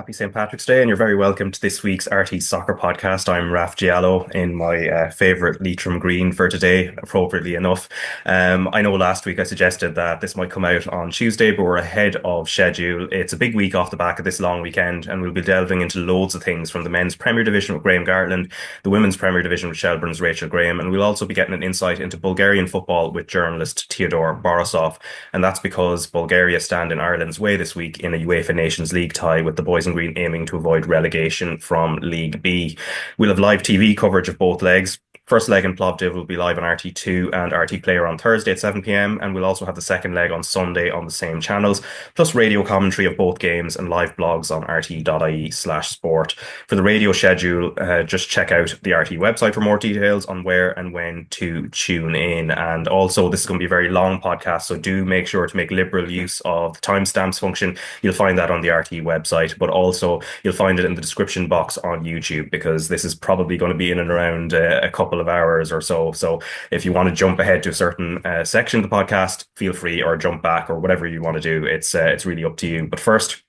Happy St. Patrick's Day, and you're very welcome to this week's RTÉ Soccer Podcast. I'm Raf Diallo in my favourite Leitrim green for today, appropriately enough. I know last week I suggested that this might come out on Tuesday, but we're ahead of schedule. It's a big week off the back of this long weekend, and we'll be delving into loads of things from the men's Premier Division with Graham Gartland, the women's Premier Division with Shelbourne's Rachel Graham, and we'll also be getting an insight into Bulgarian football with journalist Teodor Borisov. And that's because Bulgaria stand in Ireland's way this week in a UEFA Nations League tie, with the boys in green aiming to avoid relegation from League B. We'll have live TV coverage of both legs. First leg in Plovdiv will be live on RT2 and RT Player on Thursday at 7 p.m. And we'll also have the second leg on Sunday on the same channels, plus radio commentary of both games and live blogs on rt.ie/sport. For the radio schedule, just check out the RT website for more details on where and when to tune in. And also, this is going to be a very long podcast, so do make sure to make liberal use of the timestamps function. You'll find that on the RT website, but also you'll find it in the description box on YouTube, because this is probably going to be in and around a couple of hours or so. So if you want to jump ahead to a certain section of the podcast, feel free, or jump back, or whatever you want to do. It's really up to you. But first,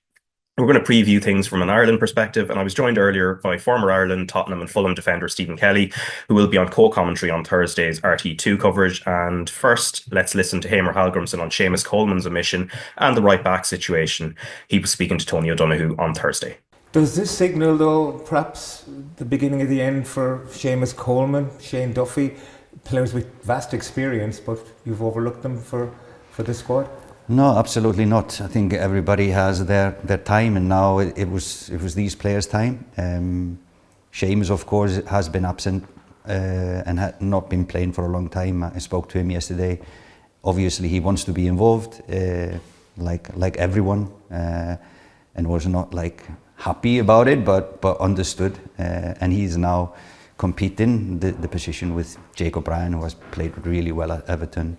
we're going to preview things from an Ireland perspective, and I was joined earlier by former Ireland, Tottenham and Fulham defender Stephen Kelly, who will be on co-commentary on Thursday's RT2 coverage. And first, let's listen to Hamer Hallgrimsson on Seamus Coleman's omission and the right-back situation. He was speaking to Tony O'Donoghue on Thursday. Does this signal, though, perhaps the beginning of the end for Seamus Coleman, Shane Duffy, players with vast experience, but you've overlooked them for this squad? No, absolutely not. I think everybody has their time, and now it was these players' time. Seamus, of course, has been absent and had not been playing for a long time. I spoke to him yesterday. Obviously, he wants to be involved, like everyone, and was not happy about it, but understood. And he's now competing the position with Jacob Ryan, who has played really well at Everton,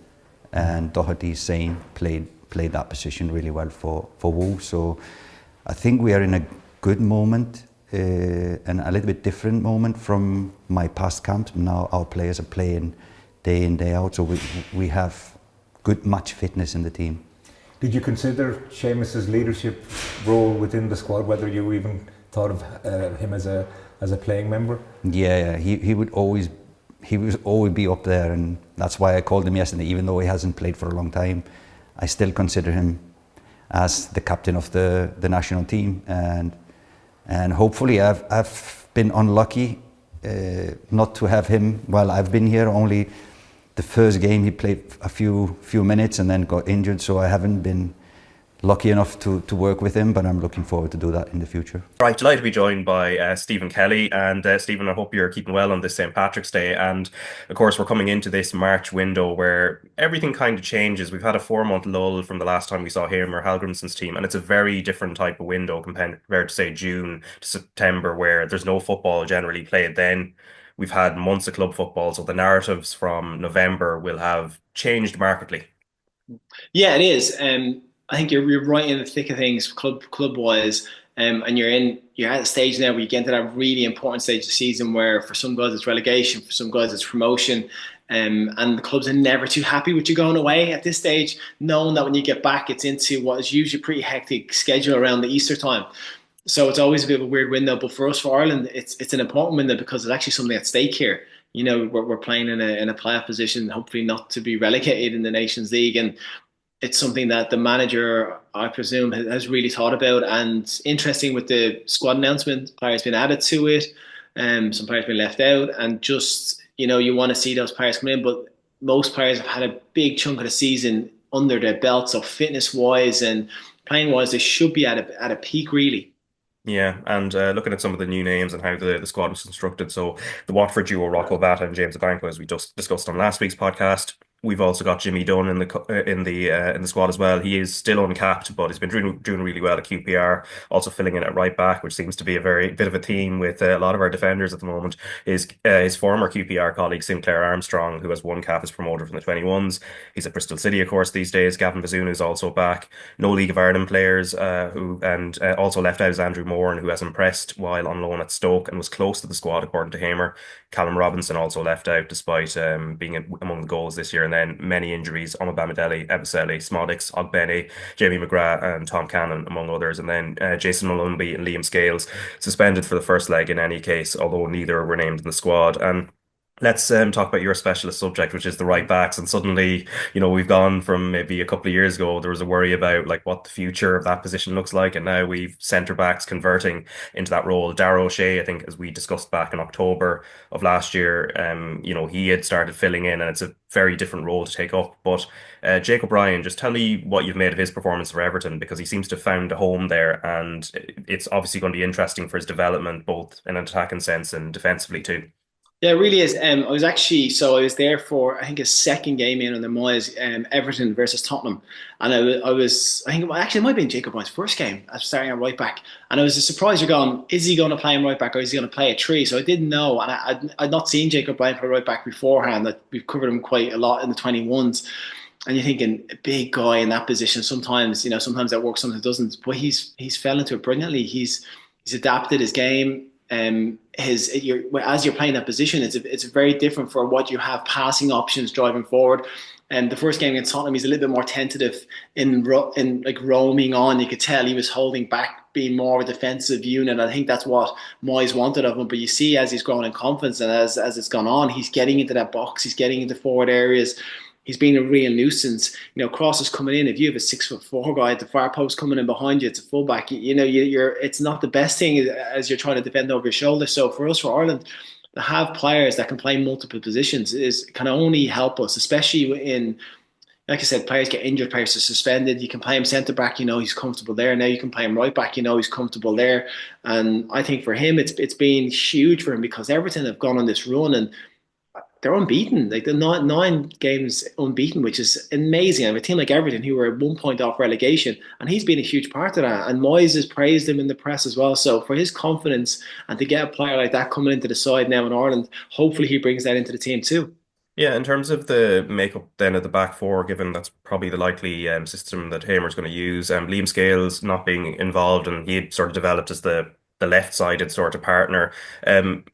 and Doherty Sane played that position really well for Wolves. So I think we are in a good moment, and a little bit different moment from my past camps. Now our players are playing day in, day out, so we have good match fitness in the team. Did you consider Seamus's leadership role within the squad, whether you even thought of him as a playing member? Yeah, he would always be up there, and that's why I called him yesterday. Even though he hasn't played for a long time, I still consider him as the captain of the national team, and hopefully I've been unlucky not to have him while I've been here. Only the first game he played a few minutes and then got injured, so I haven't been lucky enough to work with him, but I'm looking forward to do that in the future. Right, delighted to be joined by Stephen Kelly. And Stephen, I hope you're keeping well on this St. Patrick's Day. And of course, we're coming into this March window where everything kind of changes. We've had a 4-month lull from the last time we saw Hamer Hallgrimsson's team, and it's a very different type of window compared to, say, June to September, where there's no football generally played then. We've had months of club football, so the narratives from November will have changed markedly. Yeah, it is. I think you're right in the thick of things, club wise, and you're at a stage now where you get into that really important stage of the season where for some guys it's relegation, for some guys it's promotion, and the clubs are never too happy with you going away at this stage, knowing that when you get back it's into what is usually a pretty hectic schedule around the Easter time. So it's always a bit of a weird window, but for us, for Ireland, it's an important window because there's actually something at stake here. You know, we're playing in a playoff position, hopefully not to be relegated in the Nations League, and it's something that the manager, I presume, has really thought about. And interesting with the squad announcement, players been added to it, some players been left out, and just, you know, you want to see those players come in, but most players have had a big chunk of the season under their belt, so fitness wise and playing wise, they should be at a peak really. Yeah, and looking at some of the new names and how the squad was constructed, so the Watford duo Rocco Vata and James Abanko, as we just discussed on last week's podcast. We've also got Jimmy Dunn in the squad as well. He is still uncapped, but he's been doing really well at QPR. Also filling in at right back, which seems to be a very bit of a theme with a lot of our defenders at the moment. Is his former QPR colleague Sinclair Armstrong, who has one cap as promoted from the 21s. He's at Bristol City, of course, these days. Gavin Bazunu is also back. No League of Ireland players also left out is Andrew Moran, who has impressed while on loan at Stoke and was close to the squad according to Hamer. Callum Robinson also left out despite being among the goals this year. And then many injuries: Omobamidele, Ebisele, Smodix, Ogbene, Jamie McGrath, and Tom Cannon, among others. And then Jason Malumbi and Liam Scales suspended for the first leg in any case, although neither were named in the squad. And let's talk about your specialist subject, which is the right backs. And suddenly, we've gone from maybe a couple of years ago, there was a worry about like what the future of that position looks like. And now we've centre backs converting into that role. Darragh O'Shea, I think, as we discussed back in October of last year, he had started filling in, and it's a very different role to take up. But Jake O'Brien, just tell me what you've made of his performance for Everton, because he seems to have found a home there. And it's obviously going to be interesting for his development, both in an attacking sense and defensively too. Yeah, it really is. I was there for, I think, his second game in under Moyes, Everton versus Tottenham. And I think it might have been Jacob Ryan's first game as starting at right back. And I was surprised you're going, is he going to play him right back or is he going to play a tree? So I didn't know. And I'd not seen Jacob Ryan play right back beforehand. That we've covered him quite a lot in the 21s. And you're thinking, a big guy in that position, sometimes that works, sometimes it doesn't. But he's fell into it brilliantly. He's adapted his game. As you're playing that position, it's very different for what you have passing options driving forward. And the first game against Tottenham, he's a little bit more tentative in like roaming on. You could tell he was holding back, being more of a defensive unit. I think that's what Moyes wanted of him. But you see, as he's grown in confidence and as it's gone on, he's getting into that box. He's getting into forward areas. He's been a real nuisance. Crosses coming in. If you have a 6'4" guy at the far post coming in behind you, it's a fullback. It's not the best thing as you're trying to defend over your shoulder. So for Ireland, to have players that can play multiple positions can only help us, especially in, like I said, players get injured, players are suspended. You can play him centre back, he's comfortable there. Now you can play him right back, he's comfortable there. And I think for him, it's been huge for him because Everton have gone on this run and they're unbeaten. Like they're nine games unbeaten, which is amazing. I have a team like Everton who were at 1 point off relegation, and he's been a huge part of that. And Moyes has praised him in the press as well. So for his confidence and to get a player like that coming into the side now in Ireland, hopefully he brings that into the team too. Yeah, in terms of the makeup then of the back four, given that's probably the likely system that Hamer's going to use, Liam Scales not being involved, and he had sort of developed as the left-sided sort of partner.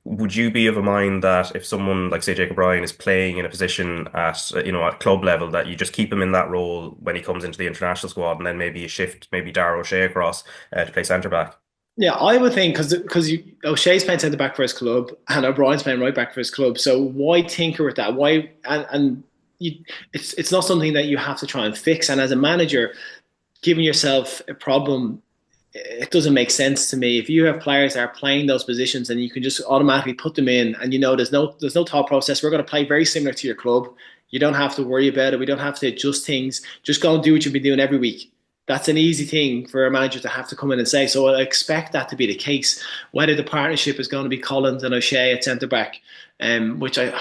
Would you be of a mind that if someone like, say, Jacob Ryan is playing in a position at club level, that you just keep him in that role when he comes into the international squad, and then maybe you shift maybe Darragh O'Shea across to play centre back? Yeah, I would think because O'Shea's playing centre back for his club and O'Brien's playing right back for his club. So why tinker with that? Why it's not something that you have to try and fix. And as a manager, giving yourself a problem, it doesn't make sense to me. If you have players that are playing those positions and you can just automatically put them in, and there's no thought process. We're going to play very similar to your club. You don't have to worry about it. We don't have to adjust things. Just go and do what you've been doing every week. That's an easy thing for a manager to have to come in and say. So I expect that to be the case. Whether the partnership is going to be Collins and O'Shea at centre back, which I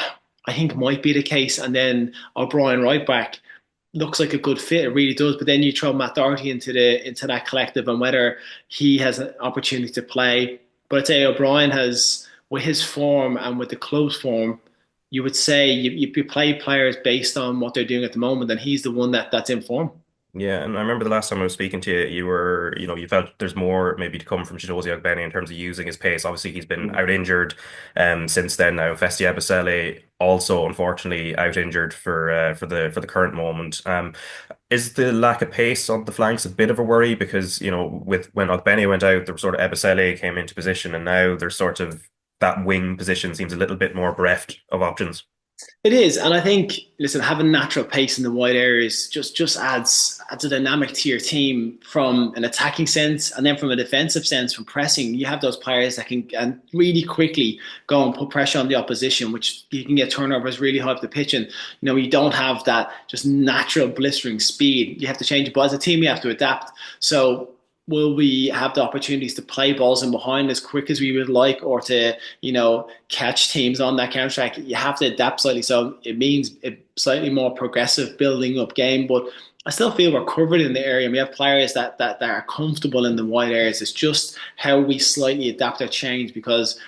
think might be the case, and then O'Brien right back, looks like a good fit. It really does. But then you throw Matt Doherty into that collective, and whether he has an opportunity to play. But I'd say O'Brien has, with his form and with the club's form, you would say you play players based on what they're doing at the moment, and he's the one that's in form. Yeah, and I remember the last time I was speaking to you, you felt there's more maybe to come from Chidozie Ogbene in terms of using his pace. Obviously, he's been out injured since then now. Festi Ebisele also, unfortunately, out injured for the current moment. Is the lack of pace on the flanks a bit of a worry? Because, when Ogbene went out, there was sort of Ebisele came into position, and now there's sort of that wing position seems a little bit more bereft of options. It is, and I think, listen, having natural pace in the wide areas just adds a dynamic to your team from an attacking sense, and then from a defensive sense, from pressing. You have those players that can really quickly go and put pressure on the opposition, which you can get turnovers really high up the pitch, and you don't have that just natural blistering speed. You have to change it, but as a team, you have to adapt. So will we have the opportunities to play balls in behind as quick as we would like, or to, catch teams on that counter-attack? You have to adapt slightly. So it means a slightly more progressive building up game, but I still feel we're covered in the area, and we have players that are comfortable in the wide areas. It's just how we slightly adapt or change, because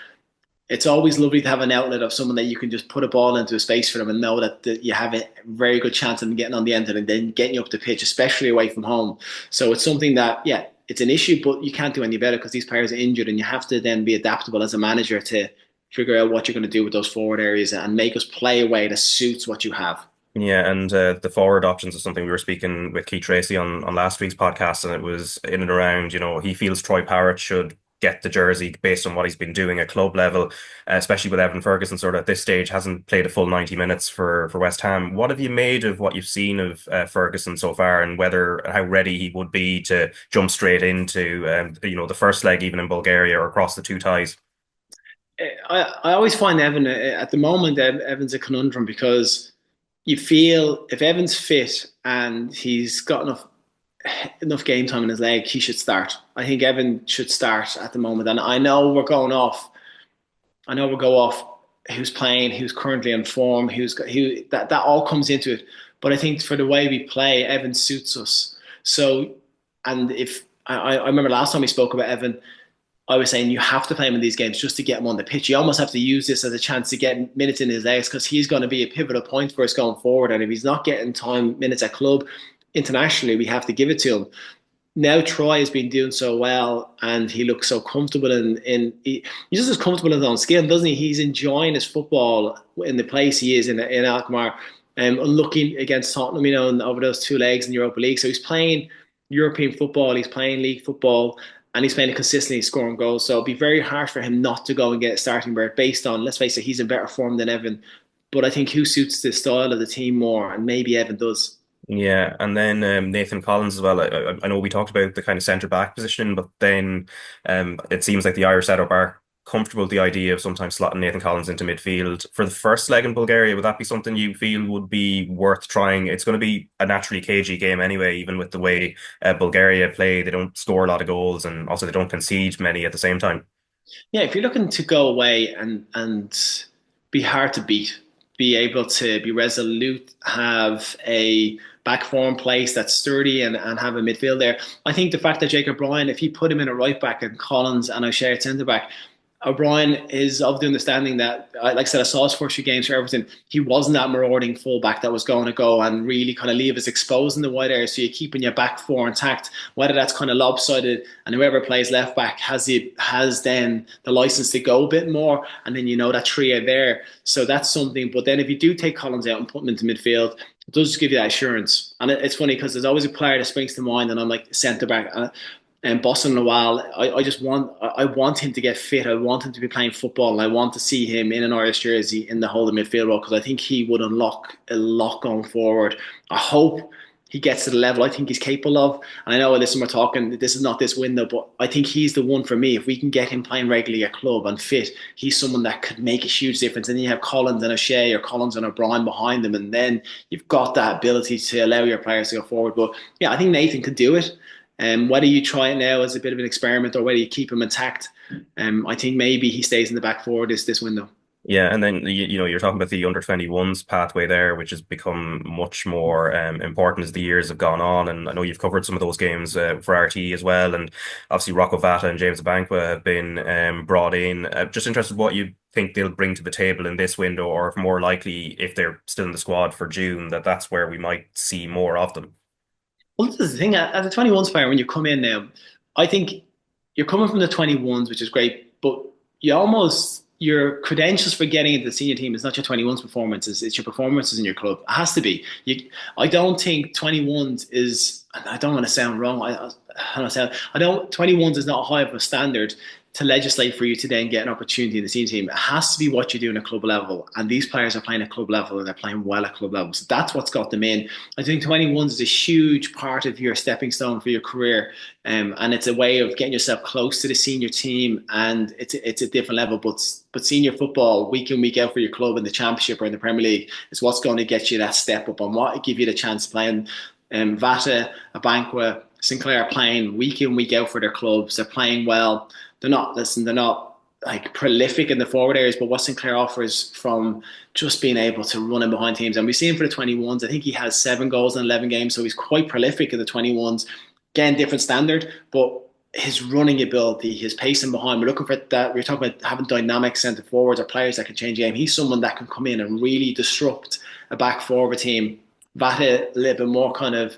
it's always lovely to have an outlet of someone that you can just put a ball into a space for them and know that you have a very good chance of them getting on the end of it and then getting you up the pitch, especially away from home. So it's something that, it's an issue, but you can't do any better because these players are injured, and you have to then be adaptable as a manager to figure out what you're going to do with those forward areas and make us play a way that suits what you have. Yeah, and the forward options is something we were speaking with Keith Tracy on last week's podcast, and it was in and around, he feels Troy Parrott should get the jersey based on what he's been doing at club level, especially with Evan Ferguson sort of at this stage hasn't played a full 90 minutes for West Ham. What have you made of what you've seen of Ferguson so far, and whether how ready he would be to jump straight into the first leg even in Bulgaria or across the two ties? I always find Evan at the moment. Evan's a conundrum because you feel if Evan's fit and he's got enough game time in his leg, he should start. I think Evan should start at the moment. And I know we're going off. I know we'll go off who's playing, who's currently in form, that all comes into it. But I think for the way we play, Evan suits us. So, and if I remember last time we spoke about Evan, I was saying you have to play him in these games just to get him on the pitch. You almost have to use this as a chance to get minutes in his legs because he's going to be a pivotal point for us going forward. And if he's not getting minutes at club, internationally, we have to give it to him. Now Troy has been doing so well and he looks so comfortable he's just as comfortable in his own skin, doesn't he? He's enjoying his football in the place he is in Alkmaar, looking against Tottenham, over those two legs in the Europa League. So he's playing European football, he's playing league football, and he's playing it consistently, scoring goals. So it'd be very hard for him not to go and get a starting berth based on, let's face it, he's in better form than Evan. But I think who suits the style of the team more, and maybe Evan does. Yeah, and then Nathan Collins as well. I know we talked about the kind of centre back position, but then it seems like the Irish setup are comfortable with the idea of sometimes slotting Nathan Collins into midfield. For the first leg in Bulgaria, would that be something you feel would be worth trying? It's going to be a naturally cagey game anyway, even with the way Bulgaria play. They don't score a lot of goals, and also they don't concede many at the same time. Yeah, if you're looking to go away and be hard to beat, be able to be resolute, have a back four in place that's sturdy and have a midfield there. I think the fact that Jacob Bryan, if he put him in a right back and Collins and O'Shea at centre back, O'Brien is of the understanding that, like I said, I saw his first few games for Everton. He wasn't that marauding fullback that was going to go and really kind of leave us exposed in the wide area. So you're keeping your back four intact, whether that's kind of lopsided, and whoever plays left back has then the license to go a bit more, and then that trio there. So that's something. But then if you do take Collins out and put him into midfield, it does give you that assurance. And it's funny because there's always a player that springs to mind, and I'm like centre back. And Boston in a while, I want him to get fit. I want him to be playing football, and I want to see him in an Irish jersey in the holding midfield role because I think he would unlock a lot going forward. I hope he gets to the level I think he's capable of. And I know, listen, we're talking, this is not this window, but I think he's the one for me. If we can get him playing regularly at club and fit, he's someone that could make a huge difference. And then you have Collins and O'Shea or Collins and O'Brien behind them, and then you've got that ability to allow your players to go forward. But yeah, I think Nathan could do it. Whether you try it now as a bit of an experiment or whether you keep him intact, I think maybe he stays in the back four this window. Yeah, and then you're talking about the under 21s pathway there, which has become much more important as the years have gone on. And I know you've covered some of those games for RTÉ as well, and obviously Rocco Vata and James Abankwah have been brought in. Just interested what you think they'll bring to the table in this window, or if more likely if they're still in the squad for June, that's where we might see more of them. Well, this is the thing. As a 21s player, when you come in now, I think you're coming from the 21s, which is great, but your credentials for getting into the senior team is not your 21s performances, it's your performances in your club. It has to be. I don't think 21s is, I don't want to sound wrong, 21s is not high of a standard to legislate for you to then get an opportunity in the senior team. It has to be what you do in a club level. And these players are playing at club level and they're playing well at club level. So that's what's got them in. I think 21s is a huge part of your stepping stone for your career. And it's a way of getting yourself close to the senior team. And it's a different level. But senior football, week in, week out for your club in the Championship or in the Premier League is what's going to get you that step up and what give you the chance playing Vata, Abankwah, Sinclair playing week in, week out for their clubs. They're playing well. They're not like prolific in the forward areas, but what Sinclair offers from just being able to run in behind teams. And we see him for the 21s. I think he has 7 goals in 11 games, so he's quite prolific in the 21s. Again, different standard, but his running ability, his pacing behind, we're looking for that. We're talking about having dynamic centre forwards or players that can change the game. He's someone that can come in and really disrupt a back forward team. Vata a little bit more kind of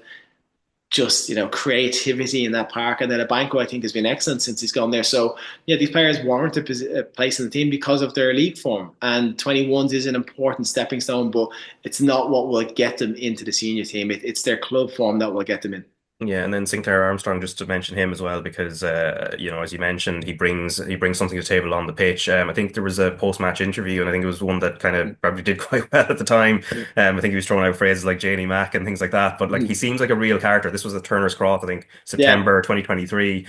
just creativity in that park. And then Abanko, I think, has been excellent since he's gone there. So yeah, these players warrant a place in the team because of their league form. And 21s is an important stepping stone, but it's not what will get them into the senior team. It's their club form that will get them in. Yeah, and then Sinclair Armstrong, just to mention him as well, because as you mentioned, he brings something to the table on the pitch. I think there was a post-match interview, and I think it was one that kind of probably did quite well at the time. I think he was throwing out phrases like Janie Mack and things like that. But like he seems like a real character. This was at Turner's Cross, I think, Yeah, September 2023.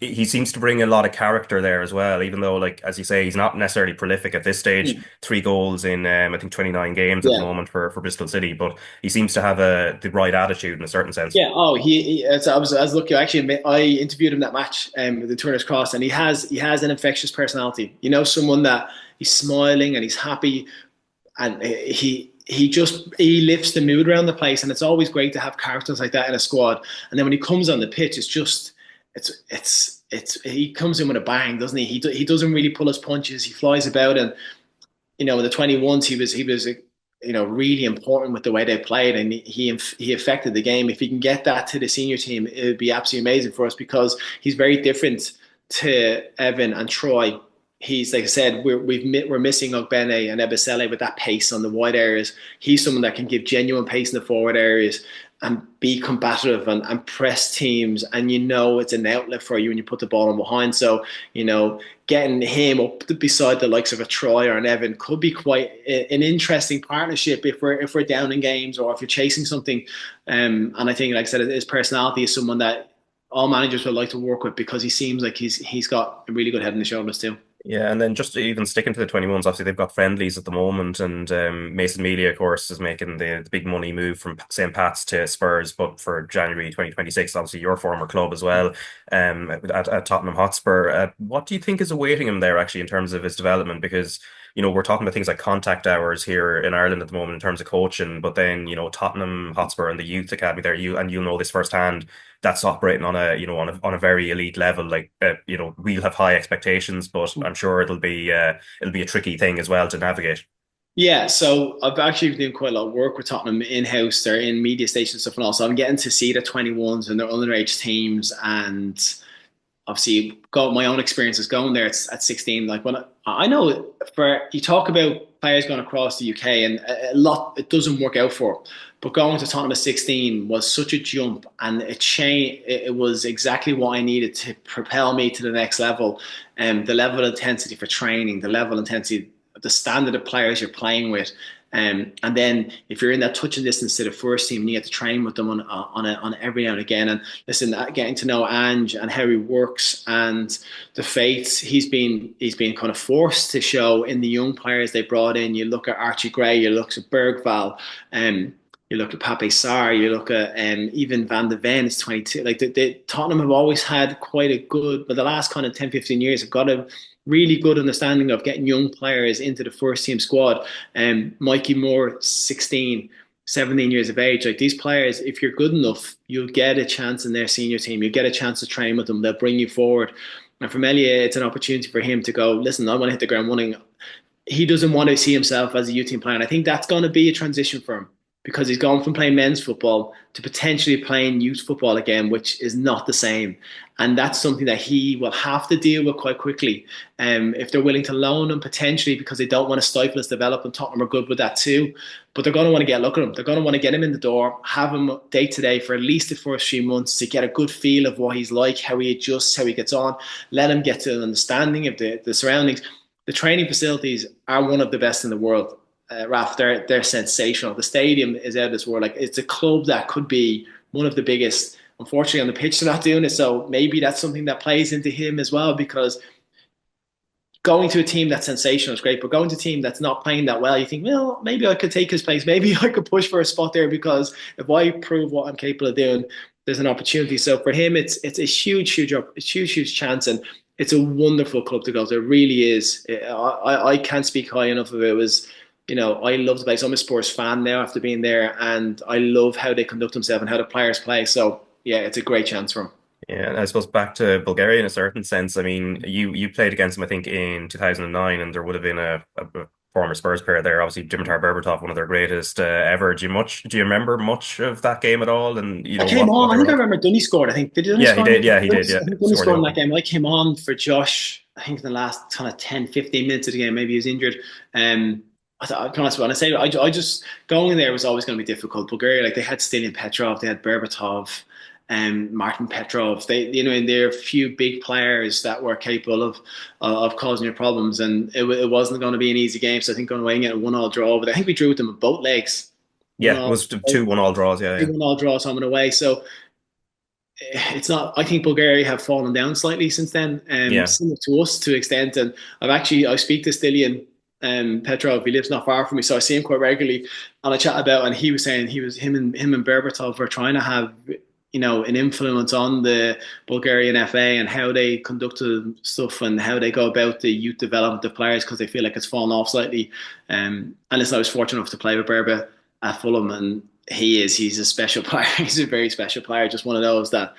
He seems to bring a lot of character there as well, even though, like as you say, he's not necessarily prolific at this stage. 3 goals in I think 29 games at the yeah. moment for Bristol City, but he seems to have the right attitude in a certain sense. Yeah. Oh, I was lucky. Actually, I interviewed him that match with the Turner's Cross, and he has an infectious personality. Someone that he's smiling and he's happy, and he lifts the mood around the place. And it's always great to have characters like that in a squad. And then when he comes on the pitch, he comes in with a bang, doesn't he? He doesn't really pull his punches. He flies about, and in the 21s, he was really important with the way they played, and he affected the game. If he can get that to the senior team, it would be absolutely amazing for us because he's very different to Evan and Troy. He's, like I said, we're missing Ogbene and Ebisele with that pace on the wide areas. He's someone that can give genuine pace in the forward areas and be combative and press teams. And it's an outlet for you when you put the ball in behind. So, getting him up beside the likes of a Troy or an Evan could be quite an interesting partnership if we're down in games or if you're chasing something. And I think, like I said, his personality is someone that all managers would like to work with because he seems like he's got a really good head on the shoulders too. Yeah, and then just even sticking to the 21s, obviously they've got friendlies at the moment, and Mason Mealy, of course, is making the big money move from St. Pat's to Spurs, but for January 2026, obviously your former club as well, at Tottenham Hotspur. What do you think is awaiting him there, actually, in terms of his development? Because we're talking about things like contact hours here in Ireland at the moment in terms of coaching, but then Tottenham Hotspur and the youth academy there, you'll know this firsthand. That's operating on a very elite level. Like we'll have high expectations, but I'm sure it'll be a tricky thing as well to navigate. Yeah, so I've actually been doing quite a lot of work with Tottenham in-house. They're in media stations and stuff and all. So I'm getting to see the 21s and their underage teams, and obviously got my own experiences going there at 16. Like when I know for you talk about players going across the UK and a lot it doesn't work out for. But going to Tottenham at 16 was such a jump, and it changed. It was exactly what I needed to propel me to the next level. The level of intensity for training, the level of intensity, the standard of players you're playing with. And then if you're in that touching distance to the first team, you get to train with them on every now and again. And listen, getting to know Ange and how he works and the faiths he's been kind of forced to show in the young players they brought in. You look at Archie Gray, you look at Bergval, you look at Pape Sarr, you look at even Van de Ven is 22. Like Tottenham have always had quite a good, but the last kind of 10, 15 years have got a really good understanding of getting young players into the first team squad. Mikey Moore, 16, 17 years of age. Like these players, if you're good enough, you'll get a chance in their senior team. You get a chance to train with them. They'll bring you forward. And for Melia, it's an opportunity for him to go, listen, I want to hit the ground running. He doesn't want to see himself as a youth team player. And I think that's going to be a transition for him because he's gone from playing men's football to potentially playing youth football again, which is not the same. And that's something that he will have to deal with quite quickly. If they're willing to loan him potentially because they don't want to stifle his development, Tottenham are good with that too. But they're going to want to get a look at him. They're going to want to get him in the door, have him day to day for at least the first few months to get a good feel of what he's like, how he adjusts, how he gets on, let him get to an understanding of the surroundings. The training facilities are one of the best in the world. Raf, they're sensational. The stadium is out of this world. Like it's a club that could be one of the biggest. Unfortunately, on the pitch, they're not doing it. So maybe that's something that plays into him as well. Because going to a team that's sensational is great, but going to a team that's not playing that well, you think, well, maybe I could take his place. Maybe I could push for a spot there because if I prove what I'm capable of doing, there's an opportunity. So for him, it's a huge chance, and it's a wonderful club to go to. It really is. I can't speak high enough of it. It was. I love the place. I'm a Spurs fan now after being there, and I love how they conduct themselves and how the players play. So, yeah, it's a great chance for him. Yeah, and I suppose back to Bulgaria in a certain sense. I mean, you played against them, I think, in 2009, and there would have been a former Spurs player there. Obviously, Dimitar Berbatov, one of their greatest ever. Do you remember much of that game at all? And I came what on. they I were think I like? remember Dunny scored. I think did Dunny Yeah, he score in did. that Yeah, game? he did. Yeah, I think Dunny scored the scored in that opener. game. I came on for Josh. I think in the last kind of 10, 15 minutes of the game. Maybe he was injured. I thought, I'll be honest, when I say I just going there was always going to be difficult. Bulgaria, like they had Ilian Petrov, they had Berbatov, Martin Petrov. They, and there are a few big players that were capable of causing you problems, and it wasn't going to be an easy game. So I think going away and getting a 1-1 draw, but I think we drew with them at both legs. Yeah, One it all, was 2-1 draws. Yeah, yeah. 1-1 draw, so I'm going away. So it's not. I think Bulgaria have fallen down slightly since then, Yeah. similar to us to an extent. And I speak to Stilian Petrov. He lives not far from me, so I see him quite regularly. And I chat about, and he was saying him and Berbatov were trying to have an influence on the Bulgarian FA and how they conducted stuff and how they go about the youth development of players because they feel like it's fallen off slightly. And listen, I was fortunate enough to play with Berba at Fulham, and he's a special player. He's a very special player. Just one of those that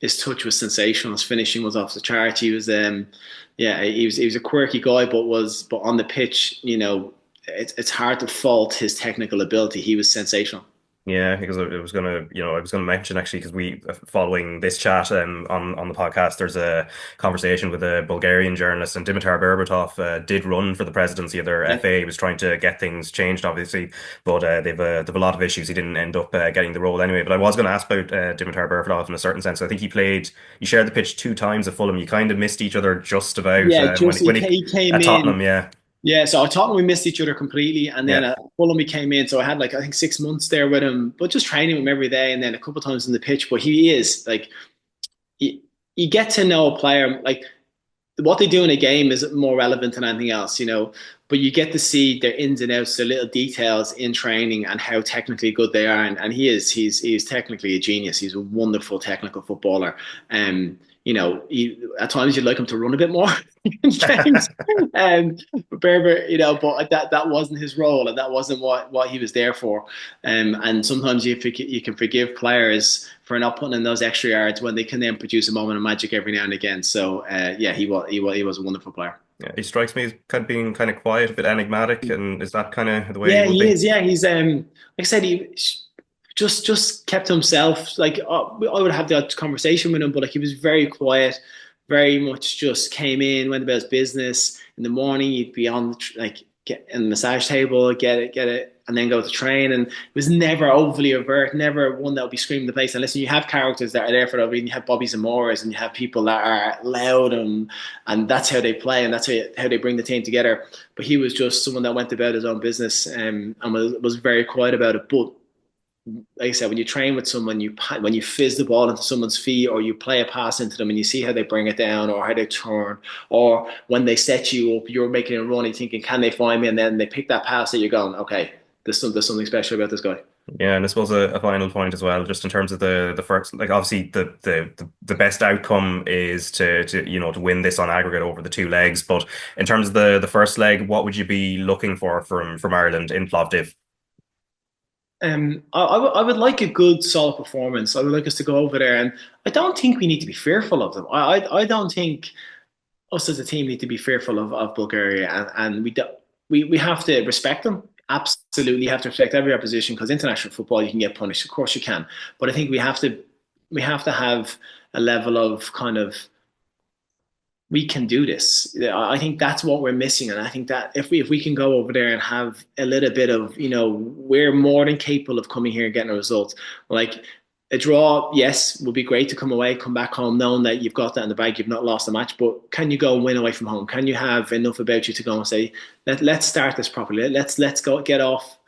his touch was sensational. His finishing was off the charts. He was he was a quirky guy, but on the pitch, it's hard to fault his technical ability. He was sensational. Yeah, because I was gonna mention actually because following this chat on the podcast, there's a conversation with a Bulgarian journalist, and Dimitar Berbatov did run for the presidency of their Yeah. FA. He was trying to get things changed, obviously, but they've a lot of issues. He didn't end up getting the role anyway. But I was going to ask about Dimitar Berbatov in a certain sense. I think you shared the pitch 2 times at Fulham. You kind of missed each other just about Yeah, just when he he came at in. Tottenham. Yeah, Yeah, so I thought we missed each other completely, and then yeah, Fulham we came in. So I had like I think 6 months there with him, but just training him every day, and then a couple of times in the pitch. But he is like you, you get to know a player like what they do in a game is more relevant than anything else, But you get to see their ins and outs, their little details in training, and how technically good they are. And he's technically a genius. He's a wonderful technical footballer. At times you'd like him to run a bit more in games. Berber, but that wasn't his role, and that wasn't what he was there for. And sometimes you can forgive players for not putting in those extra yards when they can then produce a moment of magic every now and again. So he was a wonderful player. yeah. He strikes me as being kind of quiet, a bit enigmatic, and is that kind of the way he Yeah, would he be? is. Yeah, he's like I said, he just kept himself. Like I would have that conversation with him, but like he was very quiet, very much just came in, went about his business. In the morning, he'd be on like get in the massage table, get it, and then go to train. And it was never overly overt, never one that would be screaming the place. And listen, you have characters that are there for that reason. You have Bobby Zamoras, and you have people that are loud, and that's how they play, and that's how they bring the team together. But he was just someone that went about his own business, and was very quiet about it. But like I said, when you train with someone, when you fizz the ball into someone's feet, or you play a pass into them and you see how they bring it down or how they turn, or when they set you up, you're making a run, you're thinking, can they find me? And then they pick that pass that you're going, okay, there's something special about this guy. Yeah, and I suppose a final point as well, just in terms of the first, like obviously the best outcome is to win this on aggregate over the 2 legs. But in terms of the first leg, what would you be looking for from Ireland in Plovdiv? I would like a good, solid performance. I would like us to go over there, and I don't think we need to be fearful of them. I don't think us as a team need to be fearful of Bulgaria, and we have to respect them. Absolutely, you have to respect every opposition because international football you can get punished. Of course you can, but I think we have to have a level of kind of we can do this. I think that's what we're missing, and I think that if we can go over there and have a little bit of we're more than capable of coming here and getting a result. Like a draw, yes, would be great to come away, come back home, knowing that you've got that in the bag, you've not lost a match. But can you go and win away from home? Can you have enough about you to go and say, let's start this properly. Let's go get off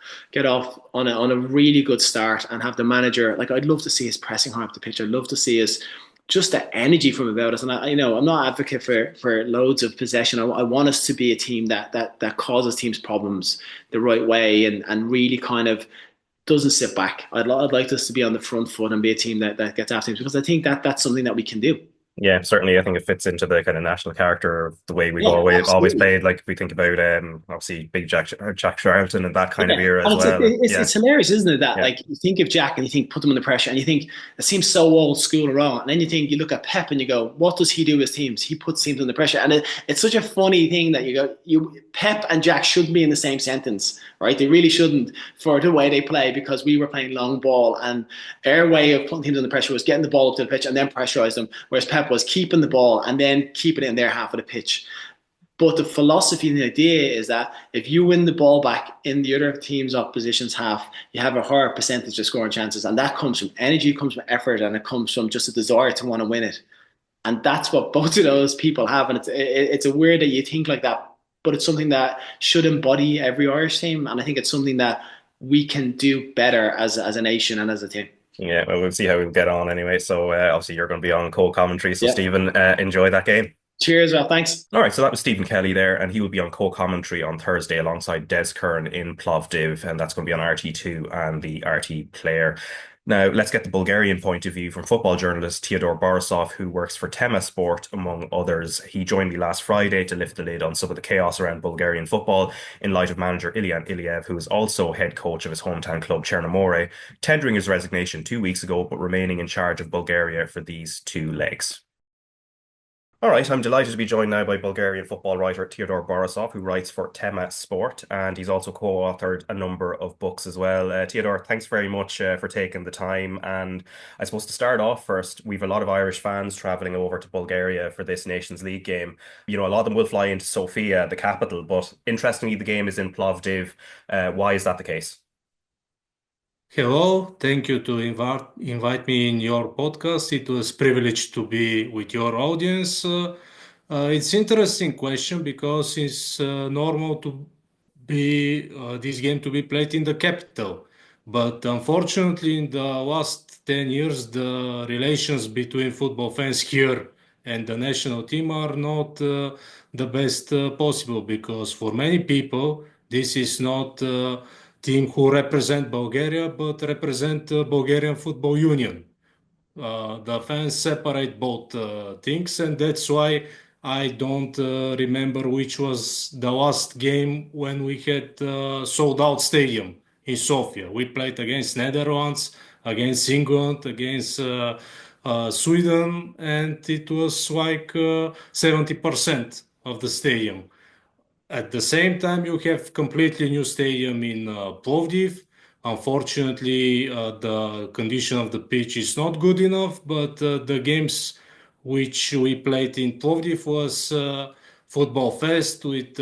on a really good start and have the manager. Like I'd love to see us pressing hard up the pitch. I'd love to see us just the energy from about us. And I'm not advocate for loads of possession. I want us to be a team that causes teams problems the right way and really kind of doesn't sit back. I'd like us to be on the front foot and be a team that gets after teams because I think that's something that we can do. Yeah, certainly. I think it fits into the kind of national character of the way we've Yeah, always absolutely. played. Like if we think about obviously big Jack Charlton and that kind of Yeah, era and as it's like well. And it's yeah, it's hilarious, isn't it? That yeah, like you think of Jack and you think put them under pressure, and you think it seems so old school and wrong. And then you look at Pep and you go, what does he do with teams? He puts teams under pressure, and it's such a funny thing that you Pep and Jack shouldn't be in the same sentence, right? They really shouldn't for the way they play because we were playing long ball, and our way of putting teams under pressure was getting the ball up to the pitch and then pressurise them, whereas Pep was keeping the ball and then keeping it in their half of the pitch. But the philosophy and the idea is that if you win the ball back in the other team's opposition's half, you have a higher percentage of scoring chances. And that comes from energy, it comes from effort, and it comes from just a desire to want to win it. And that's what both of those people have. And it's a weird that you think like that, but it's something that should embody every Irish team. And I think it's something that we can do better as a nation and as a team. yeah. Well, we'll see how we get on anyway. So obviously you're going to be on co-commentary. So Yeah. Stephen, enjoy that game. Cheers, well, thanks. All right, so that was Stephen Kelly there, and he will be on co-commentary on Thursday alongside Des Kern in Plovdiv, and that's going to be on RT2 and the RT Player. Now, let's get the Bulgarian point of view from football journalist Teodor Borisov, who works for Tema Sport, among others. He joined me last Friday to lift the lid on some of the chaos around Bulgarian football in light of manager Ilian Iliev, who is also head coach of his hometown club Chernamore, tendering his resignation 2 weeks ago, but remaining in charge of Bulgaria for these two legs. All right, I'm delighted to be joined now by Bulgarian football writer Teodor Borisov, who writes for Tema Sport, and he's also co-authored a number of books as well. Teodor, thanks very much for taking the time. And I suppose to start off first, we've a lot of Irish fans traveling over to Bulgaria for this Nations League game. You know, a lot of them will fly into Sofia, the capital, but interestingly, the game is in Plovdiv. Why is that the case? Hello, thank you to invite me in your podcast. It was privilege to be with your audience. It's interesting question because it's normal to be this game to be played in the capital, but unfortunately, in the last 10 years, the relations between football fans here and the national team are not the best possible because for many people, this is not. Team who represent Bulgaria but represent Bulgarian Football Union. The fans separate both things, and that's why I don't remember which was the last game when we had sold out stadium in Sofia. We played against Netherlands, against England, against Sweden, and it was like 70% of the stadium. At the same time, you have completely new stadium in Plovdiv. Unfortunately, the condition of the pitch is not good enough, but the games which we played in Plovdiv was football fest with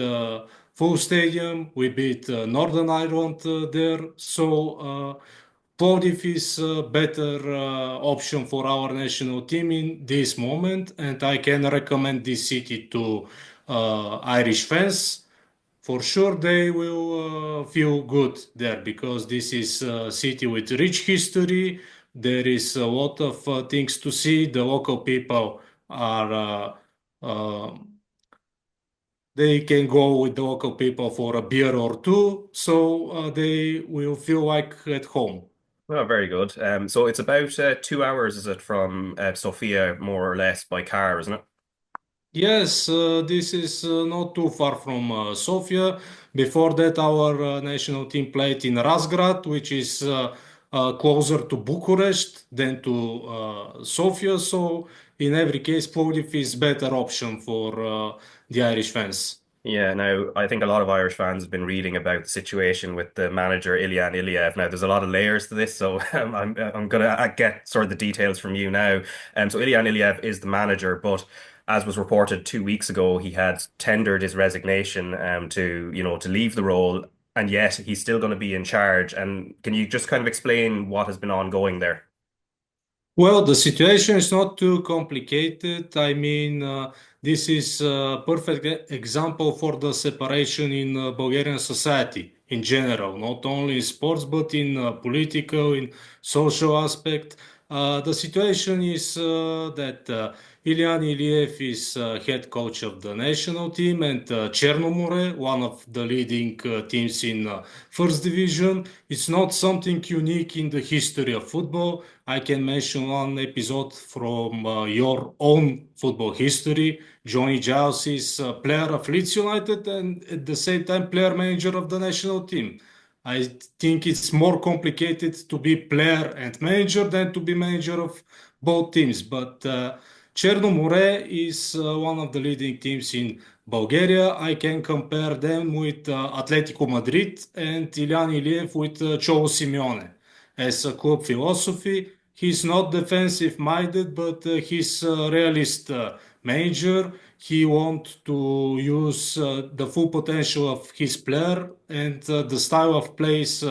full stadium. We beat Northern Ireland there. So Plovdiv is a better option for our national team in this moment, and I can recommend this city to Irish fans. For sure, they will feel good there because this is a city with rich history. There is a lot of things to see. The local people are they can go with the local people for a beer or two, so they will feel like at home. Oh, very good. So it's about 2 hours, is it, from Sofia, more or less, by car, isn't it? Yes, this is not too far from Sofia. Before that, our national team played in Razgrad, which is closer to Bucharest than to Sofia. So, in every case, Plovdiv is better option for the Irish fans. Yeah, now I think a lot of Irish fans have been reading about the situation with the manager Ilian Iliev. Now there's a lot of layers to this, so I'm gonna get sort of the details from you now. So Ilian Iliev is the manager, but as was reported 2 weeks ago, he had tendered his resignation to to leave the role, and yet he's still going to be in charge. And can you just kind of explain what has been ongoing there? Well, the situation is not too complicated. I mean, this is a perfect example for the separation in Bulgarian society in general, not only in sports, but in political, in social aspect. The situation is that Ilian Iliev is head coach of the national team, and Chernomore, one of the leading teams in first division. It's not something unique in the history of football. I can mention one episode from your own football history. Johnny Giles is a player of Leeds United and at the same time player manager of the national team. I think it's more complicated to be player and manager than to be manager of both teams. But Chernomore is one of the leading teams in Bulgaria. I can compare them with Atletico Madrid and Ilian Iliev with Cholo Simeone. As a club philosophy, he's not defensive minded, but he's a realist manager. He wants to use the full potential of his player, and the style of play is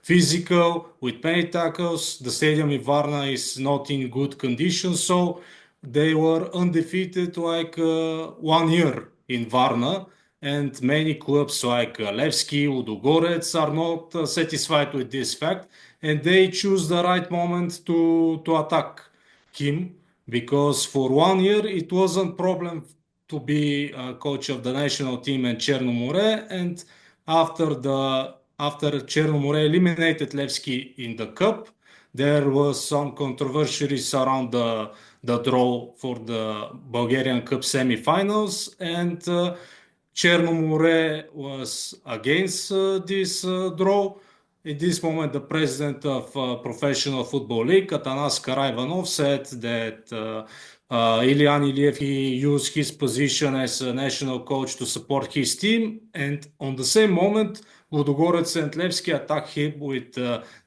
physical with many tackles. The stadium in Varna is not in good condition, so they were undefeated like 1 year in Varna. And many clubs like Levski, Ludogorets are not satisfied with this fact, and they choose the right moment to attack him, because for 1 year it wasn't problem to be coach of the national team and Chernomore. And after Chernomore eliminated Levski in the cup, there was some controversies around the draw for the Bulgarian Cup semi-finals, and Chernomore was against this draw. At this moment, the president of Professional Football League, Atanas Karaivanov, said that Ilian Iliev, he used his position as a national coach to support his team, and on the same moment, Ludogorets and Levski attack him with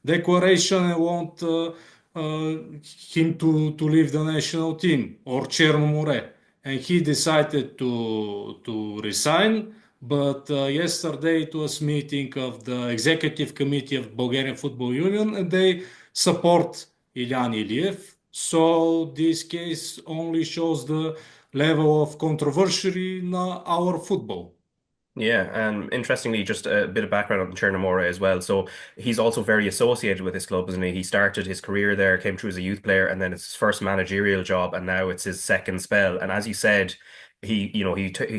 declaration and want him to leave the national team, or Chernomore. And he decided to resign. But yesterday it was meeting of the executive committee of Bulgarian Football Union, and they support Ilian Iliev. So this case only shows the level of controversy in our football. Yeah, and interestingly, just a bit of background on Chernomore as well. So he's also very associated with his club, isn't he? He started his career there, came through as a youth player, and then it's his first managerial job, and now it's his second spell. And as you said, he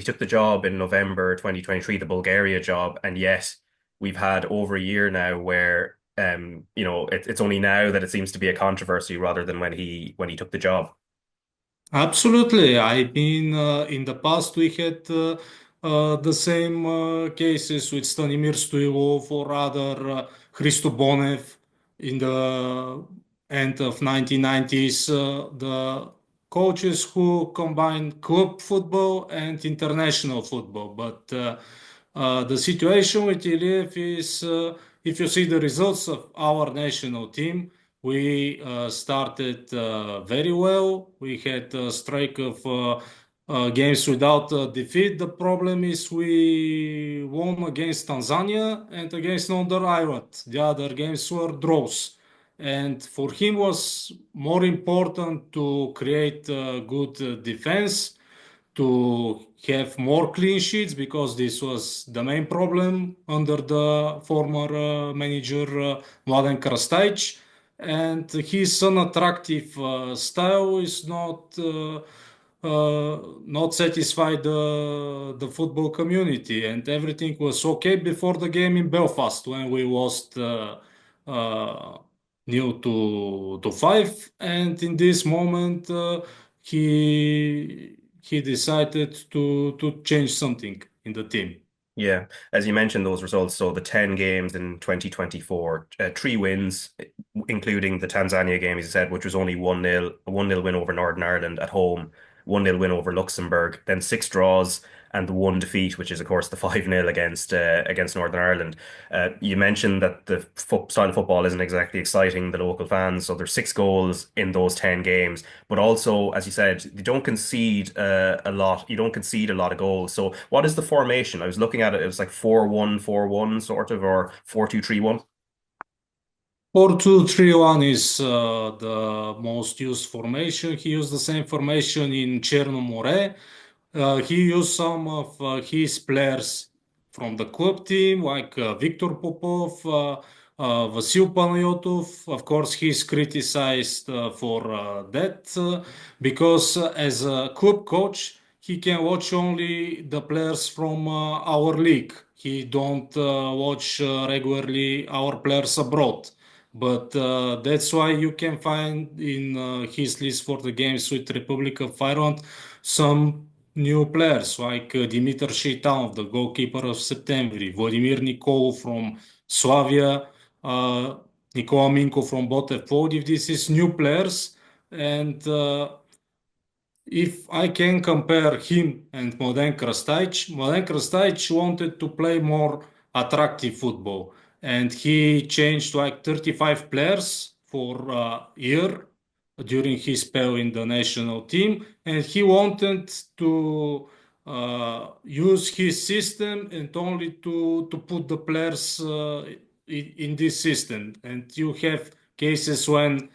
took the job in November 2023, the Bulgaria job, and yet we've had over a year now where it's only now that it seems to be a controversy rather than when he took the job. Absolutely. I mean, in the past we had the same cases with Stanimir Stoilov or other Hristo Bonev in the end of 1990s. The coaches who combined club football and international football. But the situation with Iliev is, if you see the results of our national team, we started very well. We had a streak of games without defeat. The problem is we won against Tanzania and against Northern Ireland. The other games were draws. And for him was more important to create good defense, to have more clean sheets, because this was the main problem under the former manager Mladen Krstajic. And his unattractive style is not satisfied the football community, and everything was okay before the game in Belfast when we lost nil to 5, and in this moment he decided to change something in the team. Yeah, as you mentioned, those results. So the 10 games in 2024, 3 wins, including the Tanzania game, as you said, which was only 1-0, a 1-0 win over Northern Ireland at home, 1-0 win over Luxembourg, then 6 draws and the one defeat, which is, of course, the 5-0 against Northern Ireland. You mentioned that the style of football isn't exactly exciting the local fans. So there's 6 goals in those 10 games. But also, as you said, you don't concede a lot. You don't concede a lot of goals. So what is the formation? I was looking at it. It was like 4-1-4-1 sort of, or 4-2-3-1. 4-2-3-1 is the most used formation. He used the same formation in Chernomore. He used some of his players from the club team, like Victor Popov, Vasil Panayotov, of course, he's criticized for that because as a club coach, he can watch only the players from our league. He don't watch regularly our players abroad. But that's why you can find in his list for the games with Republic of Ireland some new players like Dimitar Sheitanov, the goalkeeper of September, Vladimir Nikolov from Slavia, uh, Nikola Minko from Botev Plovdiv. This is new players, and if I can compare him and Mladen Krstajic wanted to play more attractive football, and he changed like 35 players for a year during his spell in the national team, and he wanted to use his system and only to put the players in this system. And you have cases when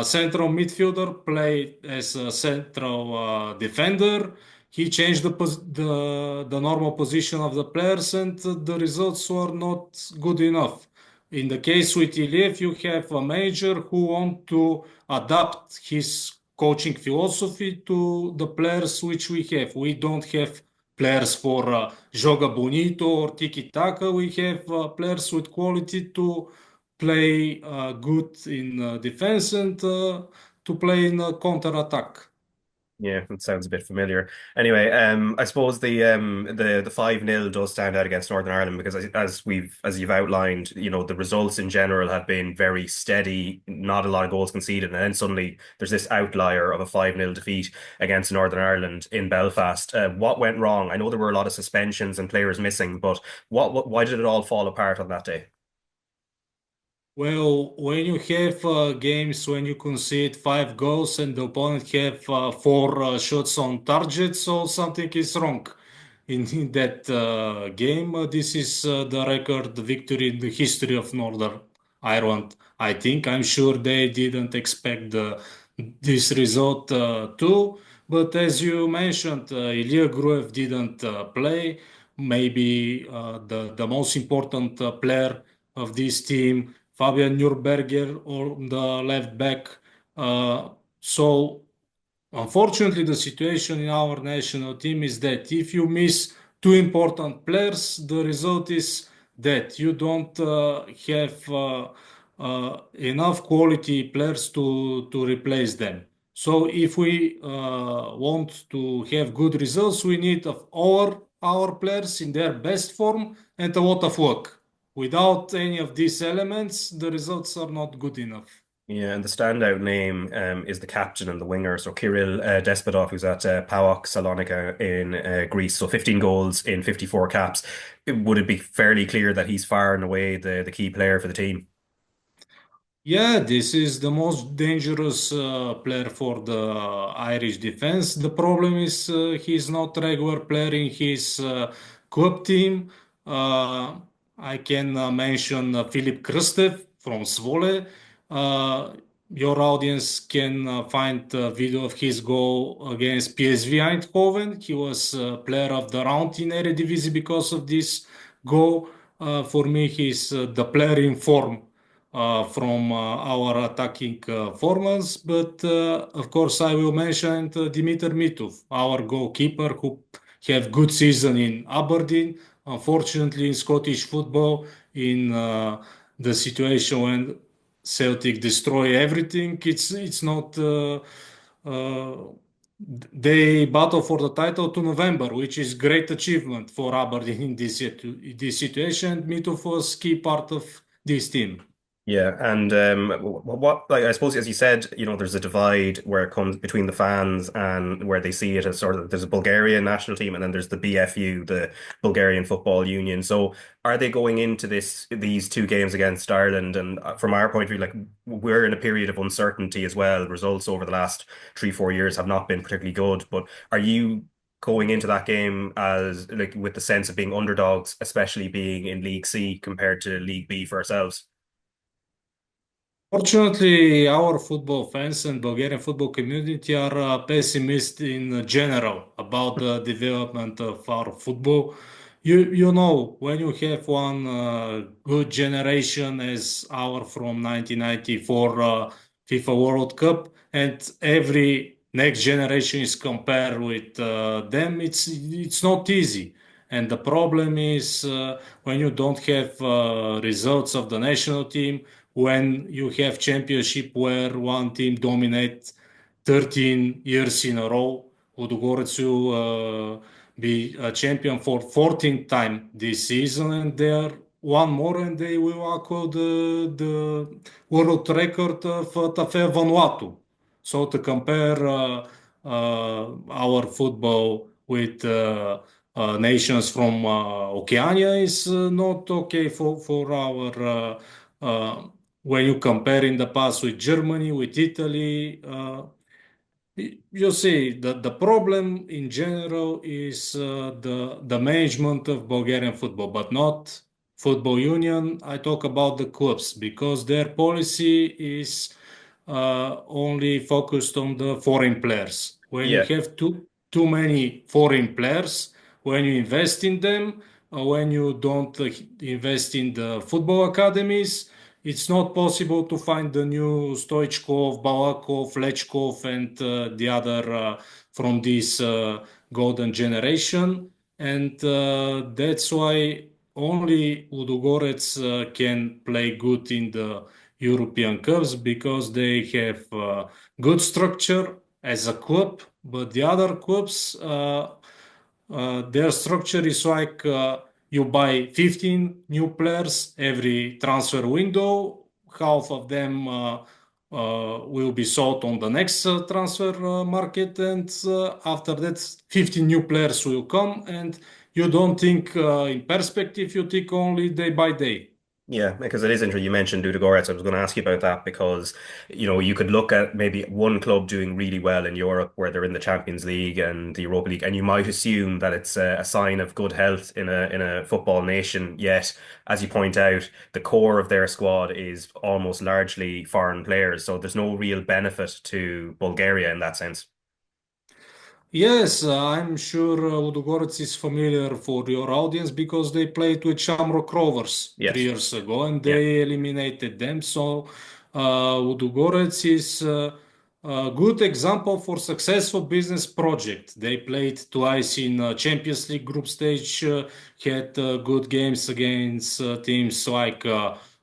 central midfielder played as a central defender. He changed the normal position of the players, and the results were not good enough. In the case with Iliev, you have a manager who want to adapt his coaching philosophy to the players which we have. We don't have players for joga bonito or tiki-taka. We have players with quality to play good in defense and to play in counter-attack. Yeah, it sounds a bit familiar. Anyway, I suppose the 5-0 does stand out against Northern Ireland because as you've outlined, the results in general have been very steady, not a lot of goals conceded, and then suddenly there's this outlier of a 5-0 defeat against Northern Ireland in Belfast. What went wrong? I know there were a lot of suspensions and players missing, but why did it all fall apart on that day? Well, when you have games when you concede 5 goals and the opponent have 4 shots on target, so something is wrong in that game. This is the record victory in the history of Northern Ireland. I think I'm sure they didn't expect this result too. But as you mentioned, Ilya Gruev didn't play. Maybe the most important player of this team. Fabian Nürberger on the left back. So unfortunately, the situation in our national team is that if you miss 2 important players, the result is that you don't have enough quality players to replace them. So if we want to have good results, we need of all our players in their best form and a lot of luck. Without any of these elements, the results are not good enough. Yeah, and the standout name is the captain and the winger. So Kirill Despotov, who's at PAOK Salonika in Greece. So 15 goals in 54 caps. Would it be fairly clear that he's far and away the key player for the team? Yeah, this is the most dangerous player for the Irish defense. The problem is he's not regular player in his club team. Uh, I can mention Filip Krstev from Svole. Uh, your audience can find a video of his goal against PSV Eindhoven. He was player of the round in Eredivisie because of this goal. For me, he's the player in form from our attacking formats. But of course, I will mention Dimitar Mitov, our goalkeeper, who have good season in Aberdeen. Unfortunately, in Scottish football, in the situation when Celtic destroy everything, it's not. They battle for the title to November, which is great achievement for Aberdeen in this situation. Mitov was key part of this team. Yeah, and what like I suppose as you said, there's a divide where it comes between the fans and where they see it as sort of there's a Bulgarian national team and then there's the BFU, the Bulgarian Football Union. So are they going into these 2 games against Ireland? And from our point of view, like we're in a period of uncertainty as well. Results over the last 3, 4 years have not been particularly good. But are you going into that game as like with the sense of being underdogs, especially being in League C compared to League B for ourselves? Fortunately, our football fans and Bulgarian football community are pessimist in general about the development of our football. you know, when you have one good generation as our from 1994 FIFA World Cup, and every next generation is compared with them, it's not easy. And the problem is when you don't have results of the national team, when you have championship where one team dominates 13 years in a row, Ludogorets will be a champion for 14th time this season, and they are one more, and they will equal the world record of Tafe Vanuatu. So to compare our football with nations from Oceania is not okay for our. When you compare in the past with Germany, with Italy, you see, the problem in general is the management of Bulgarian football, but not football union. I talk about the clubs because their policy is only focused on the foreign players. When you Yeah. have too many foreign players, when you invest in them, when you don't invest in the football academies, it's not possible to find the new Stoichkov, Balakov, Lechkov, and the other from this golden generation. And that's why only Ludogorets can play good in the European Cups because they have good structure as a club, but the other clubs, their structure is like you buy 15 new players every transfer window. Half of them will be sold on the next transfer market, and after that, 15 new players will come. And you don't think in perspective; you think only day by day. Yeah, because it is interesting. You mentioned Ludogorets. I was going to ask you about that because, you could look at maybe one club doing really well in Europe where they're in the Champions League and the Europa League, and you might assume that it's a sign of good health in a football nation. Yet, as you point out, the core of their squad is almost largely foreign players, so there's no real benefit to Bulgaria in that sense. Yes, I'm sure Ludogorets is familiar for your audience because they played with Shamrock Rovers three Yes. years ago and Yeah. they eliminated them. So Ludogorets is a good example for successful business project. They played twice in Champions League group stage, had good games against teams like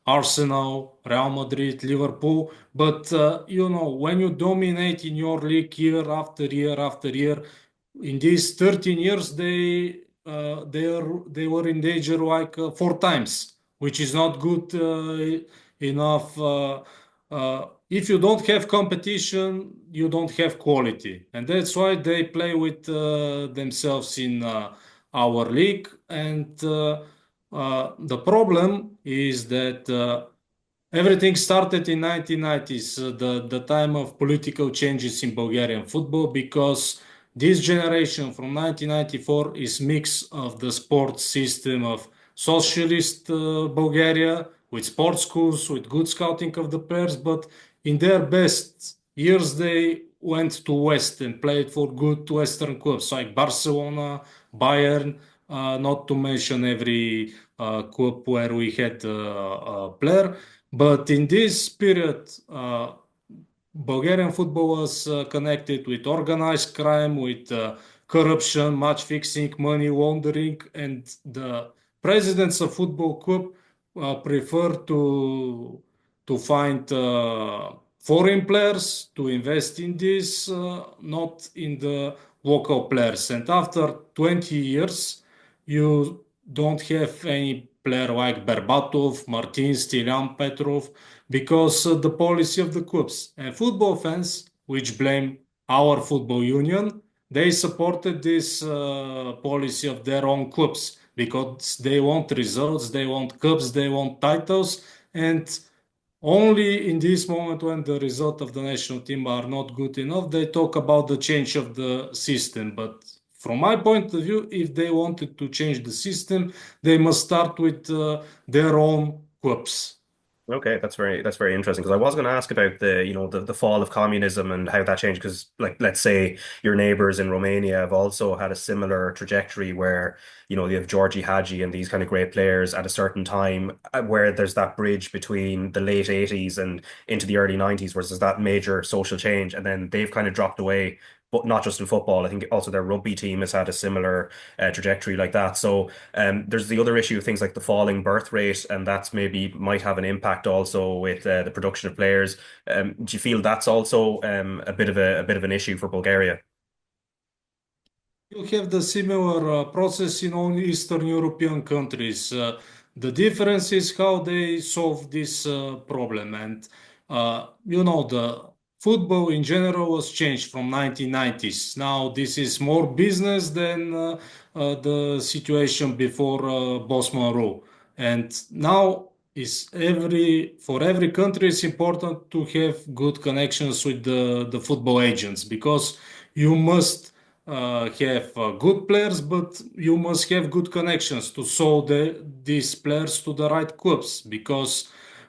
Arsenal, Real Madrid, Liverpool. But when you dominate in your league year after year after year, in these 13 years they were in danger like four times, which is not good enough. If you don't have competition, you don't have quality, and that's why they play with themselves in our league. And the problem is that. Everything started in 1990s, the time of political changes in Bulgarian football, because this generation from 1994 is mix of the sports system of socialist Bulgaria with sports schools, with good scouting of the players, but in their best years they went to West and played for good Western clubs like Barcelona, Bayern, not to mention every club where we had a player. But in this period, Bulgarian football was connected with organized crime, with corruption, match fixing, money laundering, and the presidents of football club prefer to find foreign players to invest in this, not in the local players. And after 20 years, you don't have any player like Berbatov, Martins, Ilian Petrov, because the policy of the clubs and football fans, which blame our football union, they supported this policy of their own clubs because they want results, they want cups, they want titles, and only in this moment when the result of the national team are not good enough, they talk about the change of the system. But from my point of view, if they wanted to change the system, they must start with their own clubs. Okay, that's very interesting because I was going to ask about the the fall of communism and how that changed because like let's say your neighbors in Romania have also had a similar trajectory where you have Georgie Hagi and these kind of great players at a certain time where there's that bridge between the late 80s and into the early 90s where there's that major social change and then they've kind of dropped away, but not just in football. I think also their rugby team has had a similar trajectory like that. So there's the other issue of things like the falling birth rate, and that's maybe might have an impact also with the production of players. Do you feel that's also a bit of an issue for Bulgaria? You have the similar process in all Eastern European countries. The difference is how they solve this problem. And the football in general was changed from 1990s. Now this is more business than the situation before Bosman rule. And now is for every country it's important to have good connections with the football agents because you must have good players, but you must have good connections to show these players to the right clubs. Because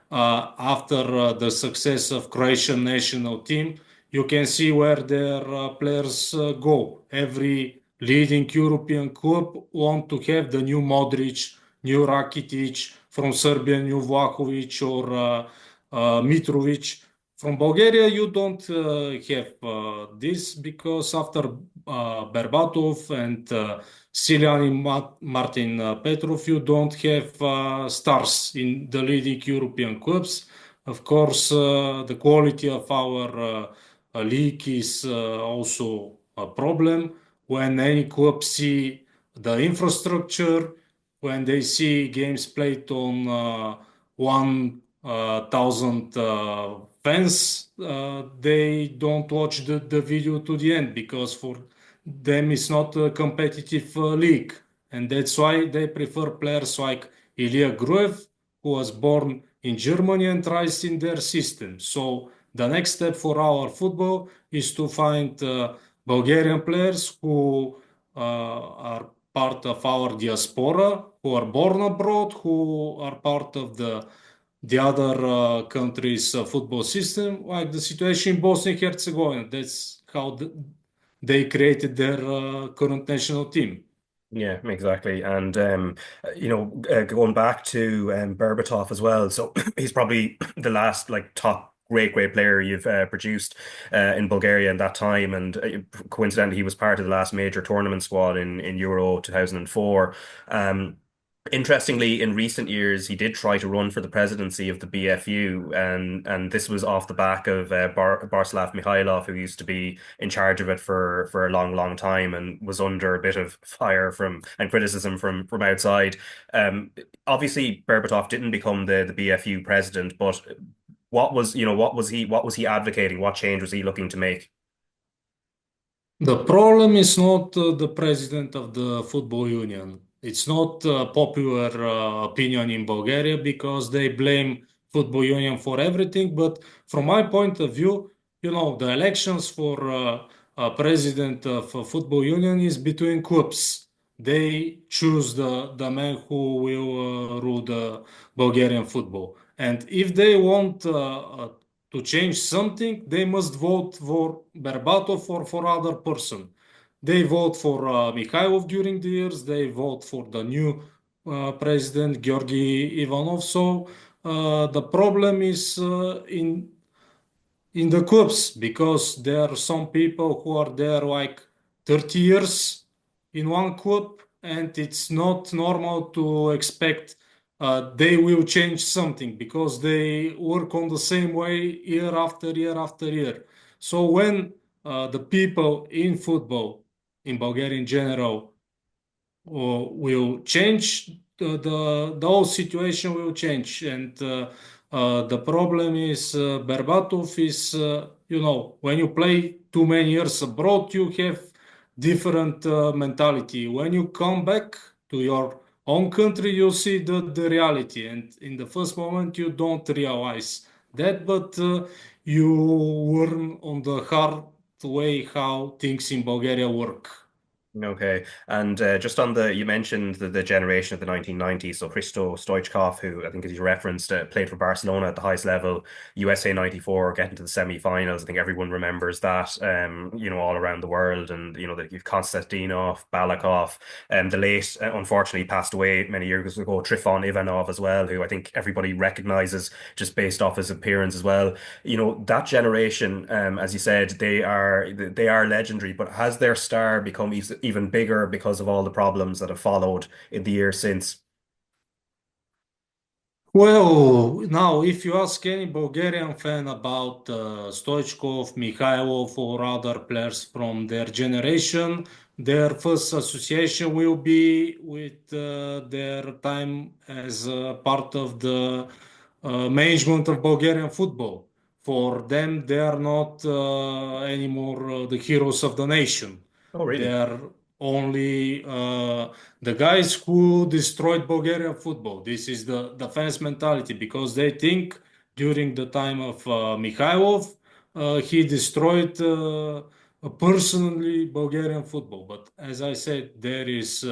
after the success of Croatian national team, you can see where their players go. Every leading European club want to have the new Modric, new Rakitic, from Serbia, new Vlahovic or Mitrovic. From Bulgaria, you don't have this because after Berbatov and Martin Petrov, you don't have stars in the leading European clubs. Of course, the quality of our league is also a problem. When any club see the infrastructure, when they see games played on 1,000 fans, they don't watch the video to the end because for them it's not a competitive league. And that's why they prefer players like Ilian Iliev, who was born in Germany and tries in their system. So the next step for our football is to find Bulgarian players who are part of our diaspora, who are born abroad, who are part of the other countries' football system, like the situation in Bosnia and Herzegovina. That's how they created their current national team. Yeah, exactly. And going back to Berbatov as well. So he's probably the last like top great player you've produced in Bulgaria in that time. And coincidentally, he was part of the last major tournament squad in Euro 2004. Interestingly, in recent years, he did try to run for the presidency of the BFU, and this was off the back of Barslav Mikhailov, who used to be in charge of it for a long time, and was under a bit of fire from and criticism from outside. Obviously, Berbatov didn't become the BFU president, but what was he advocating? What change was he looking to make? The problem is not the president of the football union. It's not popular opinion in Bulgaria because they blame football union for everything. But from my point of view, the elections for president of football union is between clubs. They choose the man who will rule the Bulgarian football. And if they want to change something, they must vote for Berbatov or for other person. They vote for Mikhailov during the years. They vote for the new president, Georgi Ivanov. So the problem is in the clubs because there are some people who are there like 30 years in one club, and it's not normal to expect they will change something because they work on the same way year after year after year. So when the people in football in Bulgaria in general will change, the whole situation will change. And the problem is Berbatov is, when you play too many years abroad, you have different mentality. When you come back to your own country, you see the reality. And in the first moment, you don't realize that, but you learn on the hard way how things in Bulgaria work. Okay. And just on you mentioned the generation of the 1990s. So Hristo Stoichkov, who I think, as you referenced, played for Barcelona at the highest level, USA 94, getting to the semi-finals. I think everyone remembers that, all around the world. And, that you've Konstantinov, Balakov, and the late, unfortunately, passed away many years ago, Trifon Ivanov as well, who I think everybody recognizes just based off his appearance as well. That generation, as you said, they are legendary, but has their star become even bigger because of all the problems that have followed in the years since? Well, now, if you ask any Bulgarian fan about Stoichkov, Mikhailov, or other players from their generation, their first association will be with their time as part of the management of Bulgarian football. For them, they are not anymore the heroes of the nation. Oh, They really? are only the guys who destroyed Bulgarian football. This is the fans' mentality because they think during the time of Mikhailov, he destroyed personally Bulgarian football. But as I said, there is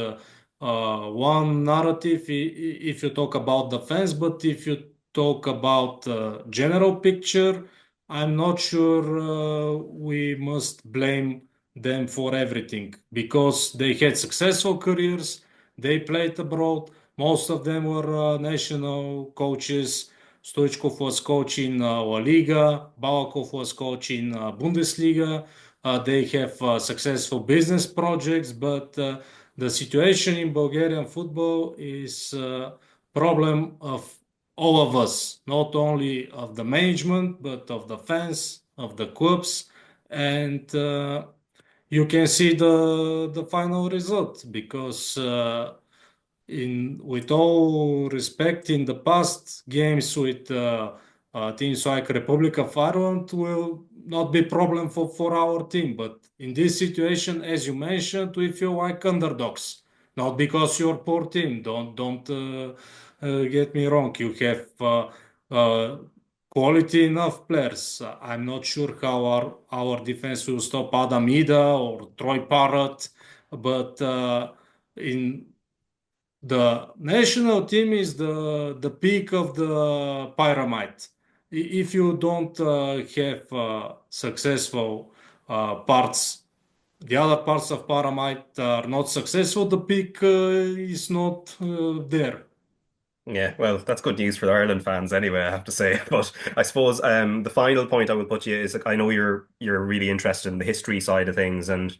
one narrative if you talk about the fans, but if you talk about general picture, I'm not sure we must blame them for everything because they had successful careers, they played abroad, most of them were national coaches. Stoichkov was coaching La Liga, Balakov was coaching Bundesliga. They have successful business projects, but the situation in Bulgarian football is a problem of all of us, not only of the management, but of the fans, of the clubs, and you can see the final result because in with all respect, in the past games with teams like Republic of Ireland will not be problem for our team. But in this situation, as you mentioned, we feel like underdogs. Not because you're poor team. Don't get me wrong. You have quality enough players. I'm not sure how our defense will stop Adam Ida or Troy Parrott, but in the national team is the peak of the pyramid. If you don't have successful parts, the other parts of pyramid are not successful, the peak is not there. Yeah, well, that's good news for the Ireland fans anyway, I have to say. But I suppose the final point I will put you is, like, I know you're really interested in the history side of things, and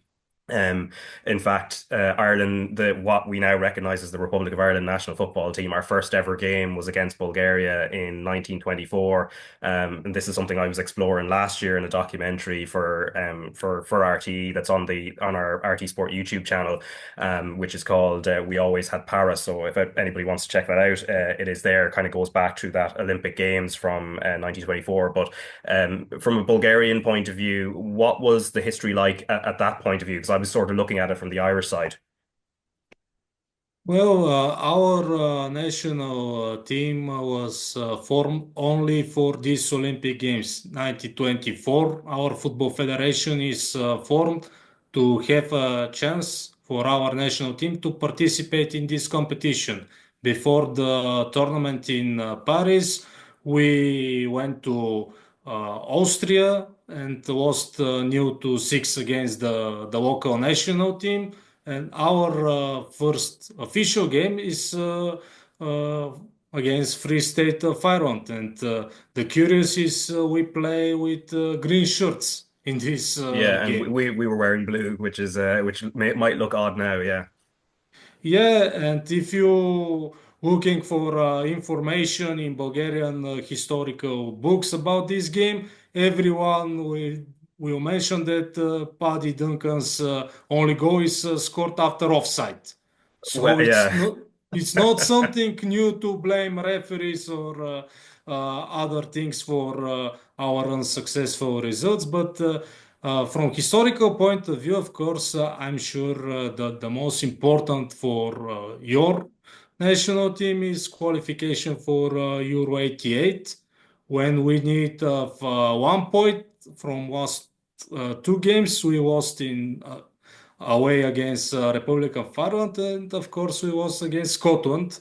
um in fact, Ireland, the what we now recognize as the Republic of Ireland national football team, our first ever game was against Bulgaria in 1924. And this is something I was exploring last year in a documentary for RTÉ that's on our RTÉ Sport YouTube channel, which is called We Always Had Paris. So if anybody wants to check that out, it is there. Kind of goes back to that Olympic Games from 1924. But from a Bulgarian point of view, what was the history like at that point of view? Because I was sort of looking at it from the Irish side. Well, our national team was formed only for these Olympic Games 1924. Our football federation is formed to have a chance for our national team to participate in this competition. Before the tournament in Paris, we went to Austria and lost nil to 6 against the local national team. And our first official game is uh, against Free State of Ireland. And the curious is we play with green shirts in this Yeah, and game. we were wearing blue, which might look odd now. Yeah. Yeah, and if you looking for information in Bulgarian historical books about this game, everyone will mention that Paddy Duncan's only goal is scored after offside. Well, So yeah. it's not something new to blame referees or other things for our unsuccessful results, but from historical point of view, of course, I'm sure the most important for your national team is qualification for Euro 88 when we need 1 point from last 2 games we lost in away against Republic of Ireland, and of course we was against Scotland.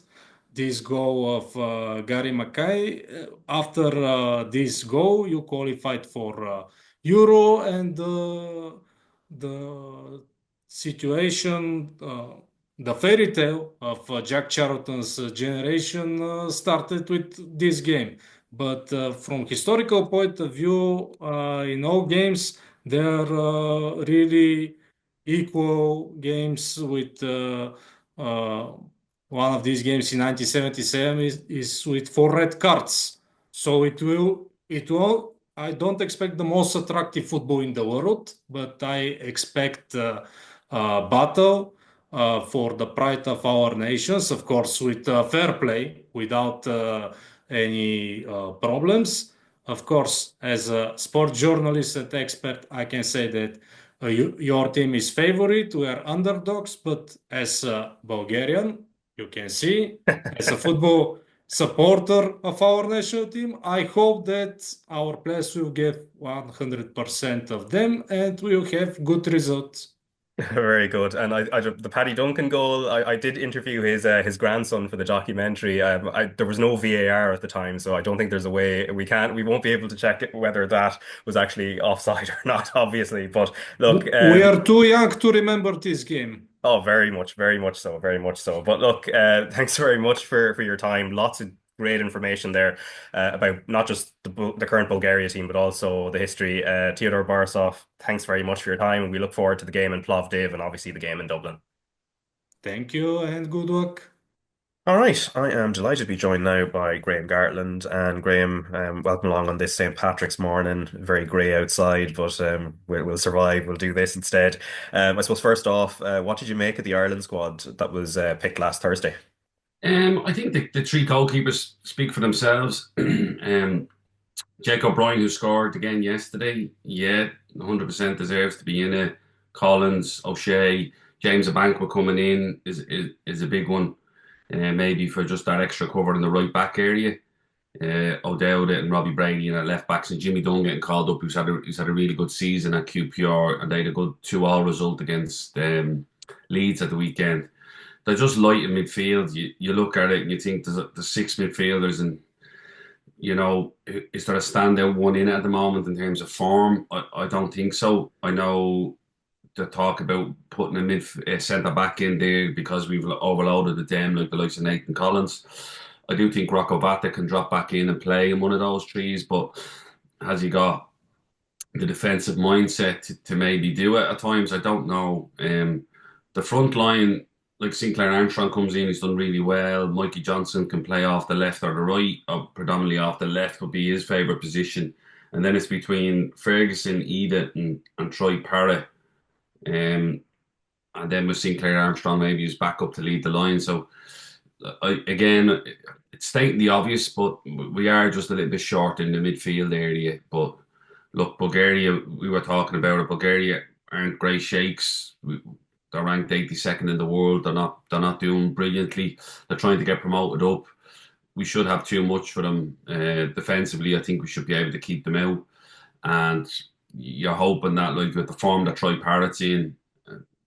This goal of Gary Mackay. After this goal, you qualified for Euro, and the situation, the fairy tale of Jack Charlton's generation started with this game. But from historical point of view, in all games, there are really equal games with one of these games in 1977 is with 4 red cards. So I don't expect the most attractive football in the world, but I expect battle for the pride of our nations, of course, with fair play, without any problems. Of course, as a sport journalist and expert, I can say that your team is favorite, we are underdogs, but as a Bulgarian, you can see, as a football supporter of our national team, I hope that our players will give 100% of them and we'll have good results. Very good. And the Paddy Duncan goal, I did interview his grandson for the documentary. There was no VAR at the time, so I don't think there's a way we won't be able to check whether that was actually offside or not, obviously. But look, we are too young to remember this game. Oh, very much so, very much so. But look, thanks very much for your time. Lots of great information there about not just the current Bulgaria team, but also the history. Teodor Borisov, thanks very much for your time, and we look forward to the game in Plovdiv and obviously the game in Dublin. Thank you and good luck. All right, I am delighted to be joined now by Graham Gartland. And Graham, welcome along on this St. Patrick's morning. Very grey outside, but we'll survive. We'll do this instead. I suppose first off, what did you make of the Ireland squad that was picked last Thursday? I think the three goalkeepers speak for themselves. Jake O'Brien, who scored again yesterday, 100% deserves to be in it. Collins, O'Shea, James Abankwah coming in is a big one. Maybe for just that extra cover in the right back area. O'Dowd and Robbie Brady in at left backs, and Jimmy Dunn getting called up, who's had a really good season at QPR, and they had a good 2-2 result against Leeds at the weekend. They're just light in midfield. You look at it and you think there's 6 midfielders, and you know, is there a standout one in it at the moment in terms of form? I don't think so. I know the talk about putting a centre back in there because we've overloaded the them, like the likes of Nathan Collins. I do think Rocco Vata can drop back in and play in one of those trees, but has he got the defensive mindset to maybe do it at times? I don't know. The front line, like Sinclair Armstrong comes in, he's done really well. Mikey Johnson can play off the left or the right, or predominantly off the left would be his favourite position. And then it's between Ferguson, Edith and Troy Parrott. And then with Sinclair Armstrong maybe he's back up to lead the line. So again, it's stating the obvious, but we are just a little bit short in the midfield area. But look, Bulgaria, we were talking about it. Bulgaria aren't great shakes. They're ranked 82nd in the world. They're not doing brilliantly. They're trying to get promoted up. We should have too much for them defensively. I think we should be able to keep them out. And you're hoping that, like with the form that Troy Parrott's in,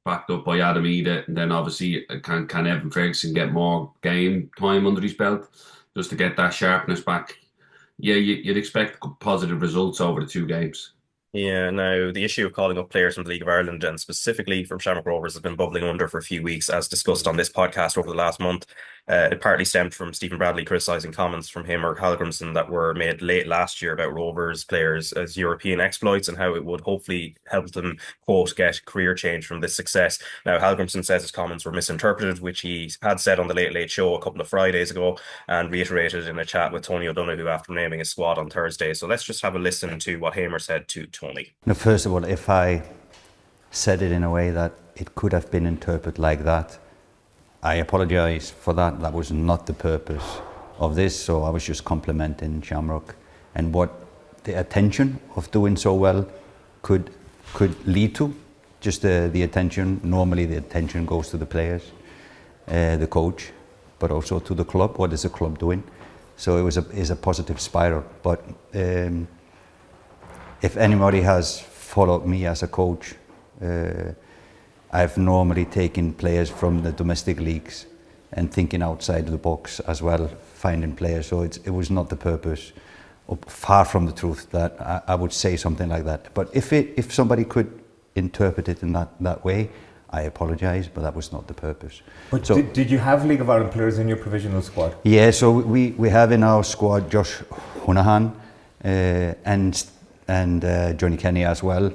backed up by Adam Ida, and then obviously can Evan Ferguson get more game time under his belt just to get that sharpness back? Yeah, you'd expect positive results over the 2 games. Yeah, now the issue of calling up players from the League of Ireland and specifically from Shamrock Rovers has been bubbling under for a few weeks, as discussed on this podcast over the last month. It partly stemmed from Stephen Bradley criticising comments from him or Hallgrimsson that were made late last year about Rovers players as European exploits and how it would hopefully help them, quote, get career change from this success. Now, Hallgrimsson says his comments were misinterpreted, which he had said on the Late Late Show a couple of Fridays ago and reiterated in a chat with Tony O'Donoghue after naming his squad on Thursday. So let's just have a listen to what Hamer said to Tony. Now, first of all, if I said it in a way that it could have been interpreted like that, I apologise for that. That was not the purpose of this. So I was just complimenting Shamrock and what the attention of doing so well could lead to. Just the attention. Normally the attention goes to the players, the coach, but also to the club. What is the club doing? So it is a positive spiral. But if anybody has followed me as a coach, I've normally taken players from the domestic leagues and thinking outside of the box as well, finding players. So it was not the purpose, or far from the truth, that I would say something like that. But if somebody could interpret it in that way, I apologise, but that was not the purpose. But so, did you have League of Ireland players in your provisional squad? Yeah, so we have in our squad Josh Honohan and Johnny Kenny as well,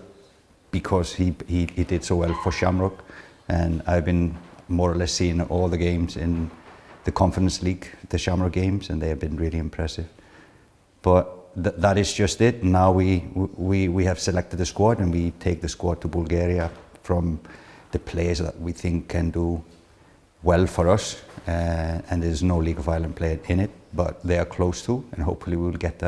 because he did so well for Shamrock, and I've been more or less seeing all the games in the Conference League, the Shamrock games, and they have been really impressive. But that is just it. Now we have selected the squad, and we take the squad to Bulgaria from the players that we think can do well for us, and there's no League of Ireland player in it, but they are close to, and hopefully we'll get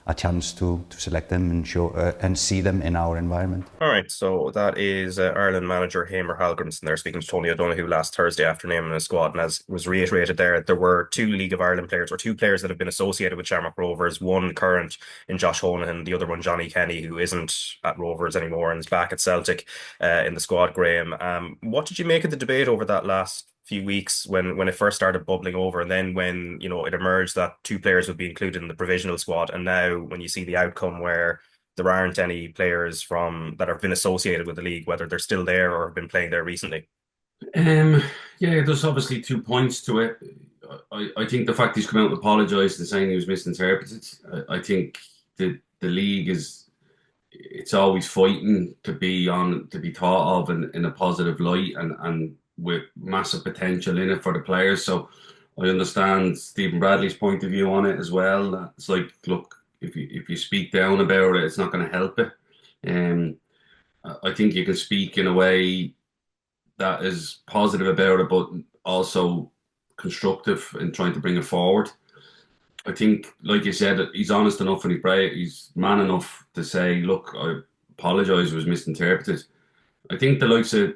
a chance to select them and show and see them in our environment. All right, so that is Ireland manager Hamer Hallgrimsson there speaking to Tony O'Donoghue last Thursday after naming a squad, and as was reiterated there were two League of Ireland players, or two players that have been associated with Shamrock Rovers, one current in Josh Honohan, the other one Johnny Kenny, who isn't at Rovers anymore and is back at Celtic in the squad. Graham, what did you make of the debate over that last few weeks when it first started bubbling over, and then when it emerged that two players would be included in the provisional squad, and now when you see the outcome where there aren't any players that have been associated with the league, whether they're still there or have been playing there recently? Yeah, there's obviously 2 points to it. I think the fact he's come out and apologised and saying he was misinterpreted, I think the league it's always fighting to be thought of in a positive light and with massive potential in it for the players. So I understand Stephen Bradley's point of view on it as well. It's like, look, if you speak down about it, it's not going to help it. I think you can speak in a way that is positive about it, but also constructive in trying to bring it forward. I think, like you said, he's honest enough and he's man enough to say, look, I apologise, it was misinterpreted. I think the likes of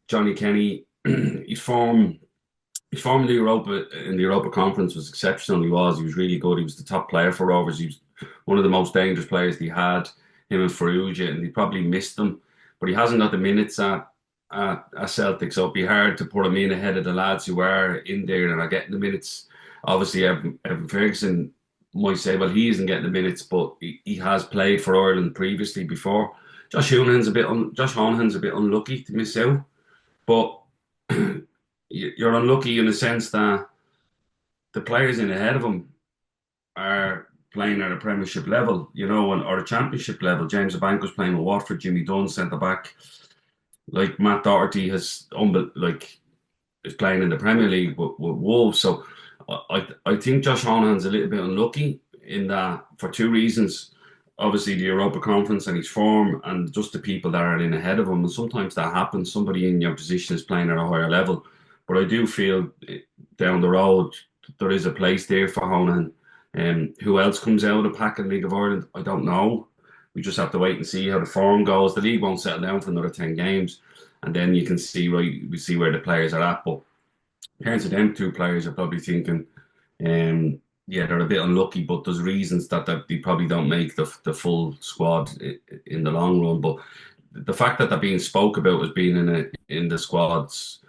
Johnny Kenny, his form in the Europa Conference was exceptional. He was really good. He was the top player for Rovers. He was one of the most dangerous players they had, him and Farrugia, and they probably missed them. But he hasn't got the minutes at Celtic, so it'd be hard to put him in ahead of the lads who are in there and are getting the minutes. Obviously, Evan Ferguson might say, well, he isn't getting the minutes, but he has played for Ireland previously before. Josh Honohan's a bit unlucky to miss out, but you're unlucky in the sense that the players in ahead of him are playing at a Premiership level, or a Championship level. James Abanko's playing with Watford, Jimmy Dunn centre back. Like Matt Doherty is playing in the Premier League with Wolves. So I think Josh Honohan's a little bit unlucky in that for two reasons. Obviously the Europa Conference and his form, and just the people that are in ahead of him. And sometimes that happens. Somebody in your position is playing at a higher level. But I do feel down the road there is a place there for Honohan. Who else comes out of the pack in League of Ireland? I don't know. We just have to wait and see how the form goes. The league won't settle down for another 10 games. And then you can see we see where the players are at. But parents of them two players are probably thinking, they're a bit unlucky, but there's reasons that they probably don't make the full squad in the long run. But the fact that they're being spoke about as being in the squads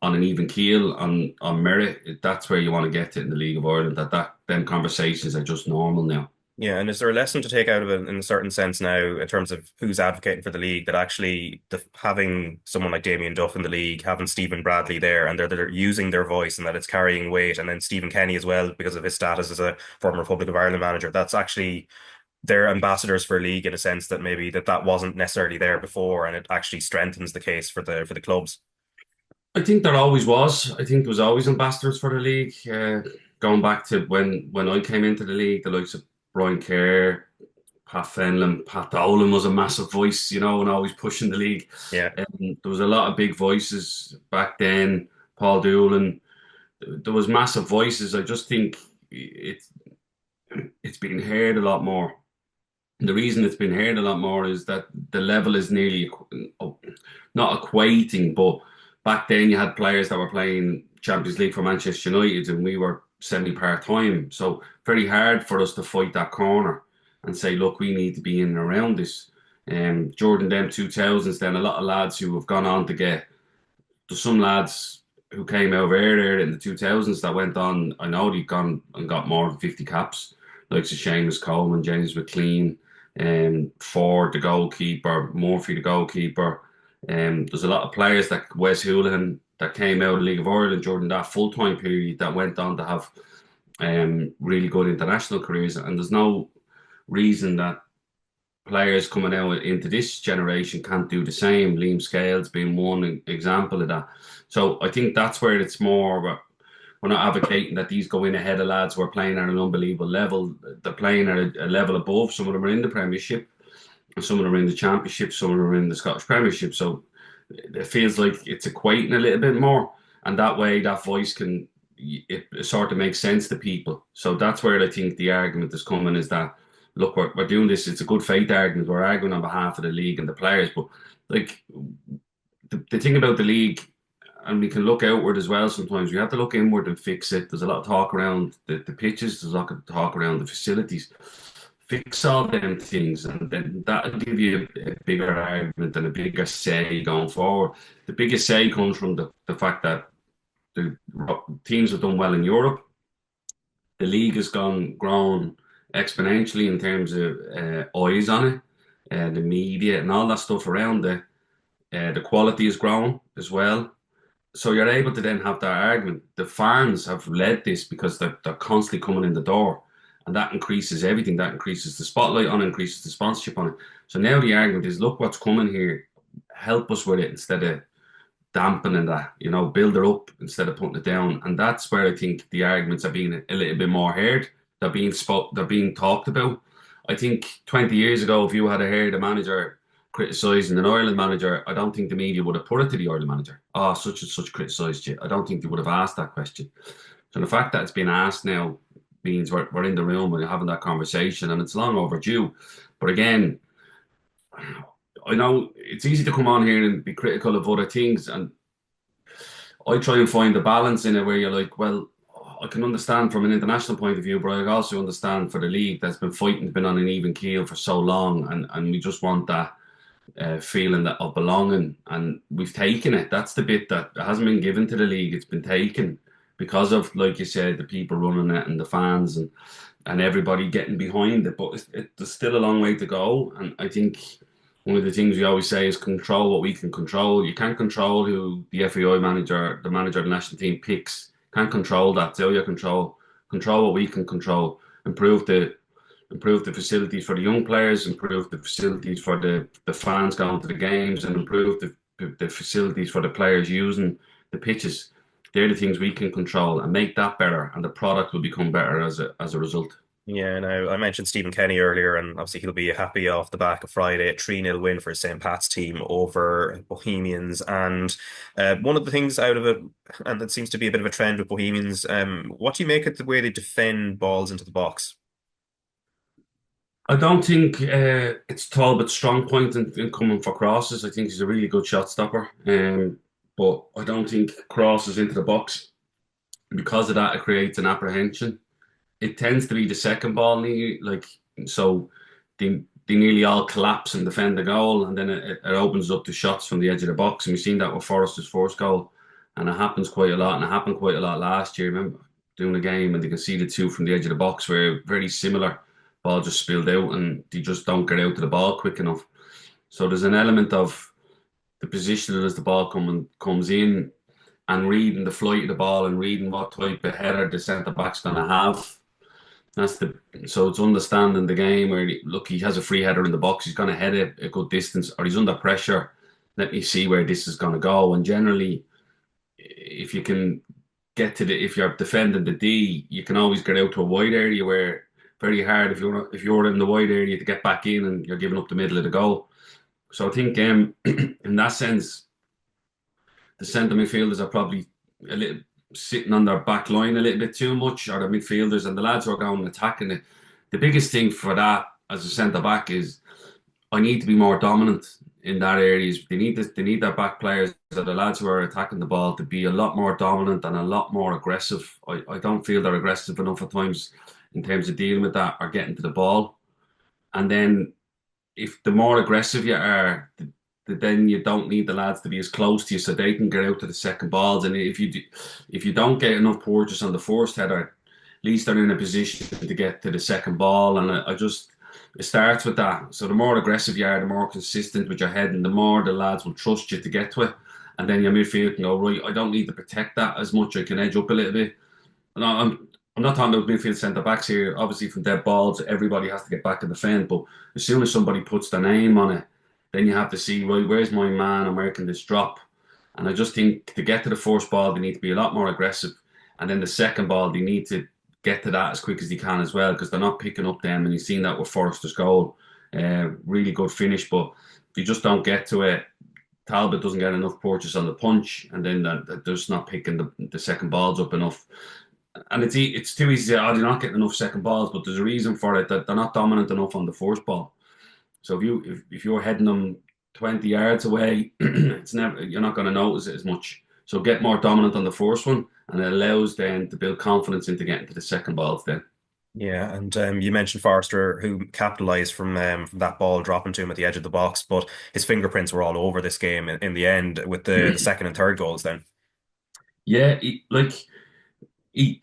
on an even keel, on merit, that's where you want to get to in the League of Ireland, that them conversations are just normal now. Yeah, and is there a lesson to take out of it in a certain sense now in terms of who's advocating for the league, that actually having someone like Damien Duff in the league, having Stephen Bradley there, and they're using their voice and that it's carrying weight, and then Stephen Kenny as well because of his status as a former Republic of Ireland manager, that's actually they're ambassadors for a league in a sense that maybe that wasn't necessarily there before, and it actually strengthens the case for the clubs. I think there always was. I think there was always ambassadors for the league. Going back to when I came into the league, the likes of Brian Kerr, Pat Fenlon, Pat Dolan was a massive voice, and always pushing the league. Yeah. There was a lot of big voices back then. Paul Doolan. There was massive voices. I just think it's been heard a lot more. And the reason it's been heard a lot more is that the level is nearly not equating, but back then you had players that were playing Champions League for Manchester United and we were semi-part-time. So very hard for us to fight that corner and say, look, we need to be in and around this. Jordan them 2000s, then a lot of lads who have gone on to get, there's some lads who came over earlier in the 2000s that went on, I know they've gone and got more than 50 caps, like Seamus Coleman, James McLean, Ford the goalkeeper, Murphy the goalkeeper. There's a lot of players like Wes Houlihan that came out of the League of Ireland during that full-time period that went on to have really good international careers, and there's no reason that players coming out into this generation can't do the same. Liam Scales being one example of that. So I think that's where it's more, we're not advocating that these go in ahead of lads who are playing at an unbelievable level. They're playing at a level above. Some of them are in the Premiership, and some of them are in the Championship, some of them are in the Scottish Premiership. So it feels like it's equating a little bit more, and that way that voice can, it sort of makes sense to people. So that's where I think the argument is coming, is that, look, we're doing this, it's a good faith argument, we're arguing on behalf of the league and the players, but like the thing about the league, and we can look outward as well sometimes, we have to look inward and fix it. There's a lot of talk around the pitches, there's a lot of talk around the facilities. Fix all them things, and then that'll give you a bigger argument and a bigger say going forward. The biggest say comes from the fact that the teams have done well in Europe. The league has grown exponentially in terms of eyes on it, the media and all that stuff around it. The quality has grown as well. So you're able to then have that argument. The fans have led this because they're constantly coming in the door, and that increases everything. That increases the spotlight on it, increases the sponsorship on it. So now the argument is, look what's coming here, help us with it instead of dampening that, build it up instead of putting it down. And that's where I think the arguments are being a little bit more heard. They're being talked about. I think 20 years ago, if you had heard a manager criticising an Ireland manager, I don't think the media would have put it to the Ireland manager. Oh, such and such criticised you. I don't think they would have asked that question. So the fact that it's been asked now means we're in the room, we're having that conversation, and it's long overdue. But again, I know it's easy to come on here and be critical of other things, and I try and find the balance in it where you're like, well, I can understand from an international point of view, but I also understand for the league that's been fighting, been on an even keel for so long, and we just want that feeling of belonging, and we've taken it. That's the bit that hasn't been given to the league. It's been taken because of, like you said, the people running it and the fans and everybody getting behind it. But there's still a long way to go, and I think one of the things we always say is control what we can control. You can't control who the FAI manager, the manager of the national team picks. Can't control that. So you control what we can control. Improve the facilities for the young players, improve the facilities for the fans going to the games, and improve the facilities for the players using the pitches. They're the things we can control, and make that better, and the product will become better as a result. Yeah, now I mentioned Stephen Kenny earlier, and obviously he'll be happy off the back of Friday, a 3-0 win for St. Pat's team over Bohemians. And one of the things out of it, and it seems to be a bit of a trend with Bohemians, what do you make of the way they defend balls into the box? I don't think it's Talbot's strong point in coming for crosses. I think he's a really good shot stopper, but I don't think crosses into the box. Because of that, it creates an apprehension. It tends to be the second ball, so they nearly all collapse and defend the goal, and then it opens up the shots from the edge of the box. And we've seen that with Forrester's first goal, and it happens quite a lot. And it happened quite a lot last year. I remember doing a game and they conceded two from the edge of the box where very similar ball just spilled out, and they just don't get out to the ball quick enough. So there's an element of the positioning as the ball comes in, and reading the flight of the ball and reading what type of header the centre back's going to have. So it's understanding the game where, look, he has a free header in the box, he's going to head it a good distance, or he's under pressure. Let me see where this is going to go. And generally, if you can get to if you're defending the D, you can always get out to a wide area where very hard if you're in the wide area to get back in, and you're giving up the middle of the goal. So I think in that sense, the centre midfielders are probably a little sitting on their back line a little bit too much, or the midfielders, and the lads who are going and attacking it. The biggest thing for that as a centre back is I need to be more dominant in that area. They need their back players, or the lads who are attacking the ball, to be a lot more dominant and a lot more aggressive. I don't feel they're aggressive enough at times in terms of dealing with that or getting to the ball. And then if the more aggressive you are, then you don't need the lads to be as close to you so they can get out to the second balls. And if you don't get enough purchase on the first header, at least they're in a position to get to the second ball. And it starts with that. So the more aggressive you are, the more consistent with your head, and the more the lads will trust you to get to it. And then your midfield can go, right, I don't need to protect that as much. I can edge up a little bit. And I'm not talking about midfield centre backs here. Obviously, from dead balls, everybody has to get back and defend. But as soon as somebody puts their name on it, then you have to see, right, where's my man and where can this drop? And I just think to get to the first ball, they need to be a lot more aggressive. And then the second ball, they need to get to that as quick as they can as well, because they're not picking up them. And you've seen that with Forrester's goal. Really good finish, but they just don't get to it. Talbot doesn't get enough purchase on the punch, and then they're just not picking the second balls up enough. And it's too easy to say, oh, they're not getting enough second balls, but there's a reason for it, that they're not dominant enough on the first ball. So if you're heading them 20 yards away, you're not going to notice it as much. So get more dominant on the first one, and it allows then to build confidence into getting to the second balls then. Yeah, and you mentioned Forrester, who capitalised from that ball dropping to him at the edge of the box, but his fingerprints were all over this game in the end with the second and third goals then. Yeah, he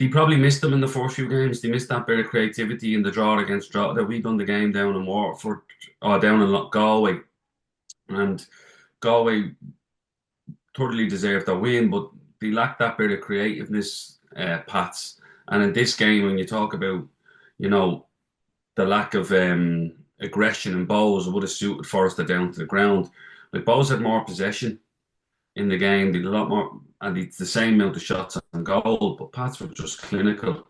probably missed them in the first few games. They missed that bit of creativity in the draw against Drogheda. We done the game down in Waterford, or down in Galway, and Galway totally deserved a win, but they lacked that bit of creativeness, Pats. And in this game, when you talk about, the lack of aggression in Bowes, would have suited Forrester down to the ground. Like, Bowes had more possession in the game, they did a lot more, and it's the same amount of shots on goal, but Pats were just clinical.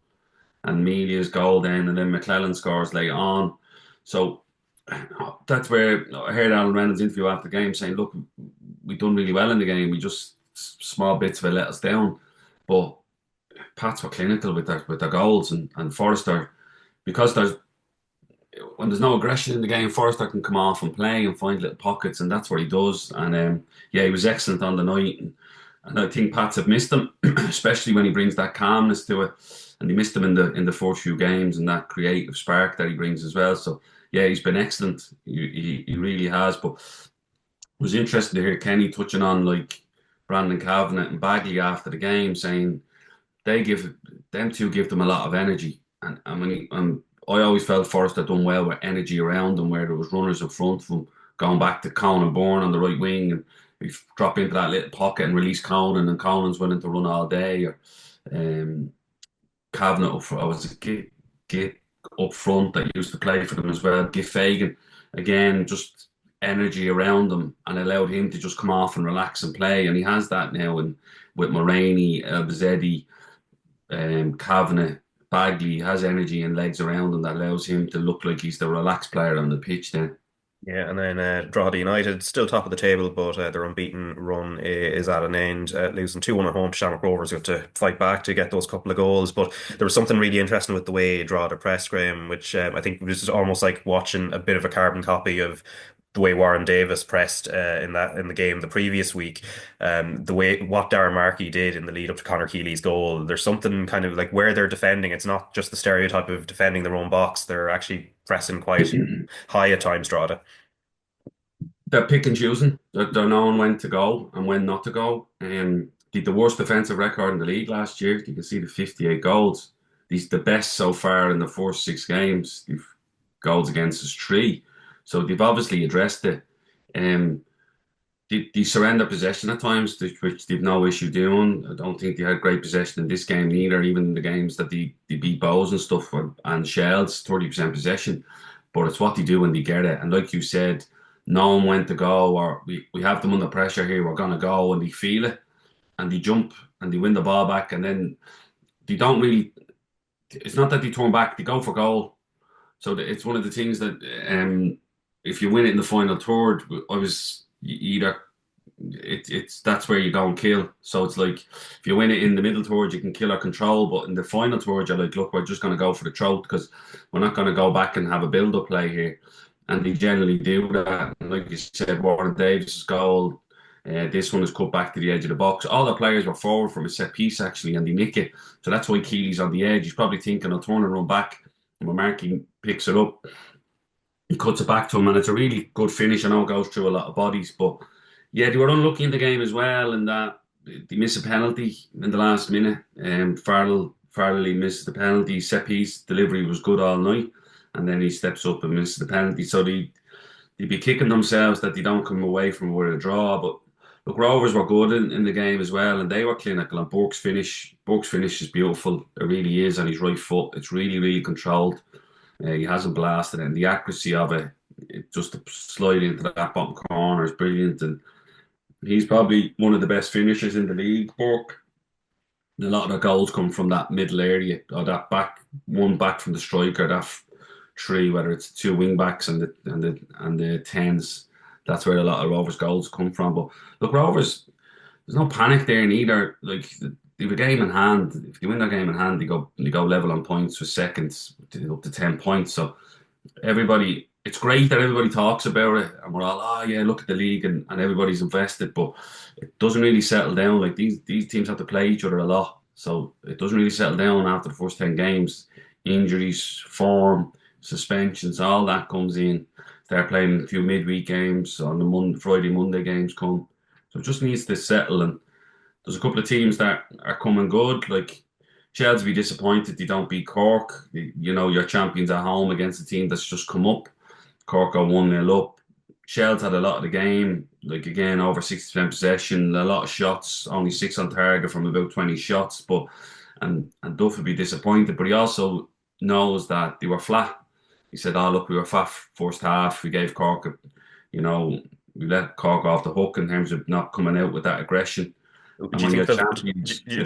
And Melia's goal then, and then McClellan scores late on. So that's where I heard Alan Reynolds' interview after the game saying, look, we done really well in the game, we just, small bits of it let us down. But Pats were clinical with their goals, and Forrester, because when there's no aggression in the game, Forrester can come off and play and find little pockets, and that's what he does. And he was excellent on the night, and I think Pats have missed him, especially when he brings that calmness to it. And he missed him in the first few games, and that creative spark that he brings as well. So yeah, he's been excellent. He really has. But it was interesting to hear Kenny touching on like Brandon Kavanagh and Bagley after the game, saying them two give them a lot of energy. And I always felt Forrester done well with energy around them, where there was runners in front of him, going back to Conan Bourne on the right wing, and we drop into that little pocket and release Conan, and Conan's willing to run all day. Or Kavanagh was a Git up front that used to play for them as well. Git Fagan, again, just energy around him, and allowed him to just come off and relax and play. And he has that now, and with Mulroney, Elbouzedi, Kavanagh, Bagley has energy and legs around him that allows him to look like he's the relaxed player on the pitch then. Yeah, and then Drogheda United, still top of the table, but their unbeaten run is at an end, losing 2-1 at home to Shamrock Rovers. You have to fight back to get those couple of goals. But there was something really interesting with the way Drogheda pressed, Graham, which I think was almost like watching a bit of a carbon copy of the way Warren Davis pressed in the game the previous week. The way what Darren Markey did in the lead up to Conor Keeley's goal. There's something kind of like where they're defending. It's not just the stereotype of defending their own box. They're actually pressing quite high at times, Drogheda. They're pick and choosing. They're knowing when to go and when not to go. The worst defensive record in the league last year. You can see the 58 goals. These the best so far in the first 6 games. They've goals against us 3. So they've obviously addressed it. They surrender possession at times, which they've no issue doing. I don't think they had great possession in this game either, even in the games that they beat Bowes and stuff, and Shells, 30% possession. But it's what they do when they get it. And like you said, knowing when to go, or we have them under pressure here, we're going to go, and they feel it, and they jump, and they win the ball back, and then they don't really, it's not that they turn back, they go for goal. So it's one of the things that if you win it in the final third, that's where you go and kill. So it's like if you win it in the middle third, you can kill or control, but in the final third, you're like, look, we're just going to go for the throat, because we're not going to go back and have a build-up play here. And they generally do that. And like you said, Warren Davis' goal, this one is cut back to the edge of the box. All the players were forward from a set piece, actually, and they nick it. So that's why Keeley's on the edge. He's probably thinking, I'll turn and run back. And when Markey picks it up, he cuts it back to him, and it's a really good finish. I know it goes through a lot of bodies, but yeah, they were unlucky in the game as well, in that they missed a penalty in the last minute. Farrell he missed the penalty. Set piece delivery was good all night, and then he steps up and misses the penalty. So they'd be kicking themselves that they don't come away from with a draw. But look, Rovers were good in the game as well, and they were clinical. And Burke's finish is beautiful. It really is on his right foot. It's really, really controlled. He hasn't blasted it, and the accuracy of it just to slide into that bottom corner is brilliant. And he's probably one of the best finishers in the league, Burke. And a lot of the goals come from that middle area, or that one back from the striker, that three, whether it's two wing backs and the tens. That's where a lot of Rovers goals come from. But look, Rovers, there's no panic there neither. Like, they have a game in hand. If they win their game in hand, they go level on points with seconds up to 10 points. So it's great that everybody talks about it, and we're all, oh yeah, look at the league, and everybody's invested, but it doesn't really settle down. Like, these teams have to play each other a lot, so it doesn't really settle down after the first 10 games. Injuries, form, suspensions, all that comes in. They're playing a few midweek games on the Friday, Monday games come, so it just needs to settle. And there's a couple of teams that are coming good, like Chelsea. Be disappointed they don't beat Cork. You know, your champions at home against a team that's just come up. Cork are 1-0 up. Chelsea had a lot of the game, like again, over 60% possession, a lot of shots, only 6 on target from about 20 shots. And Duff would be disappointed, but he also knows that they were flat. He said, oh look, we were flat first half. We gave Cork, we let Cork off the hook in terms of not coming out with that aggression. Do you think do you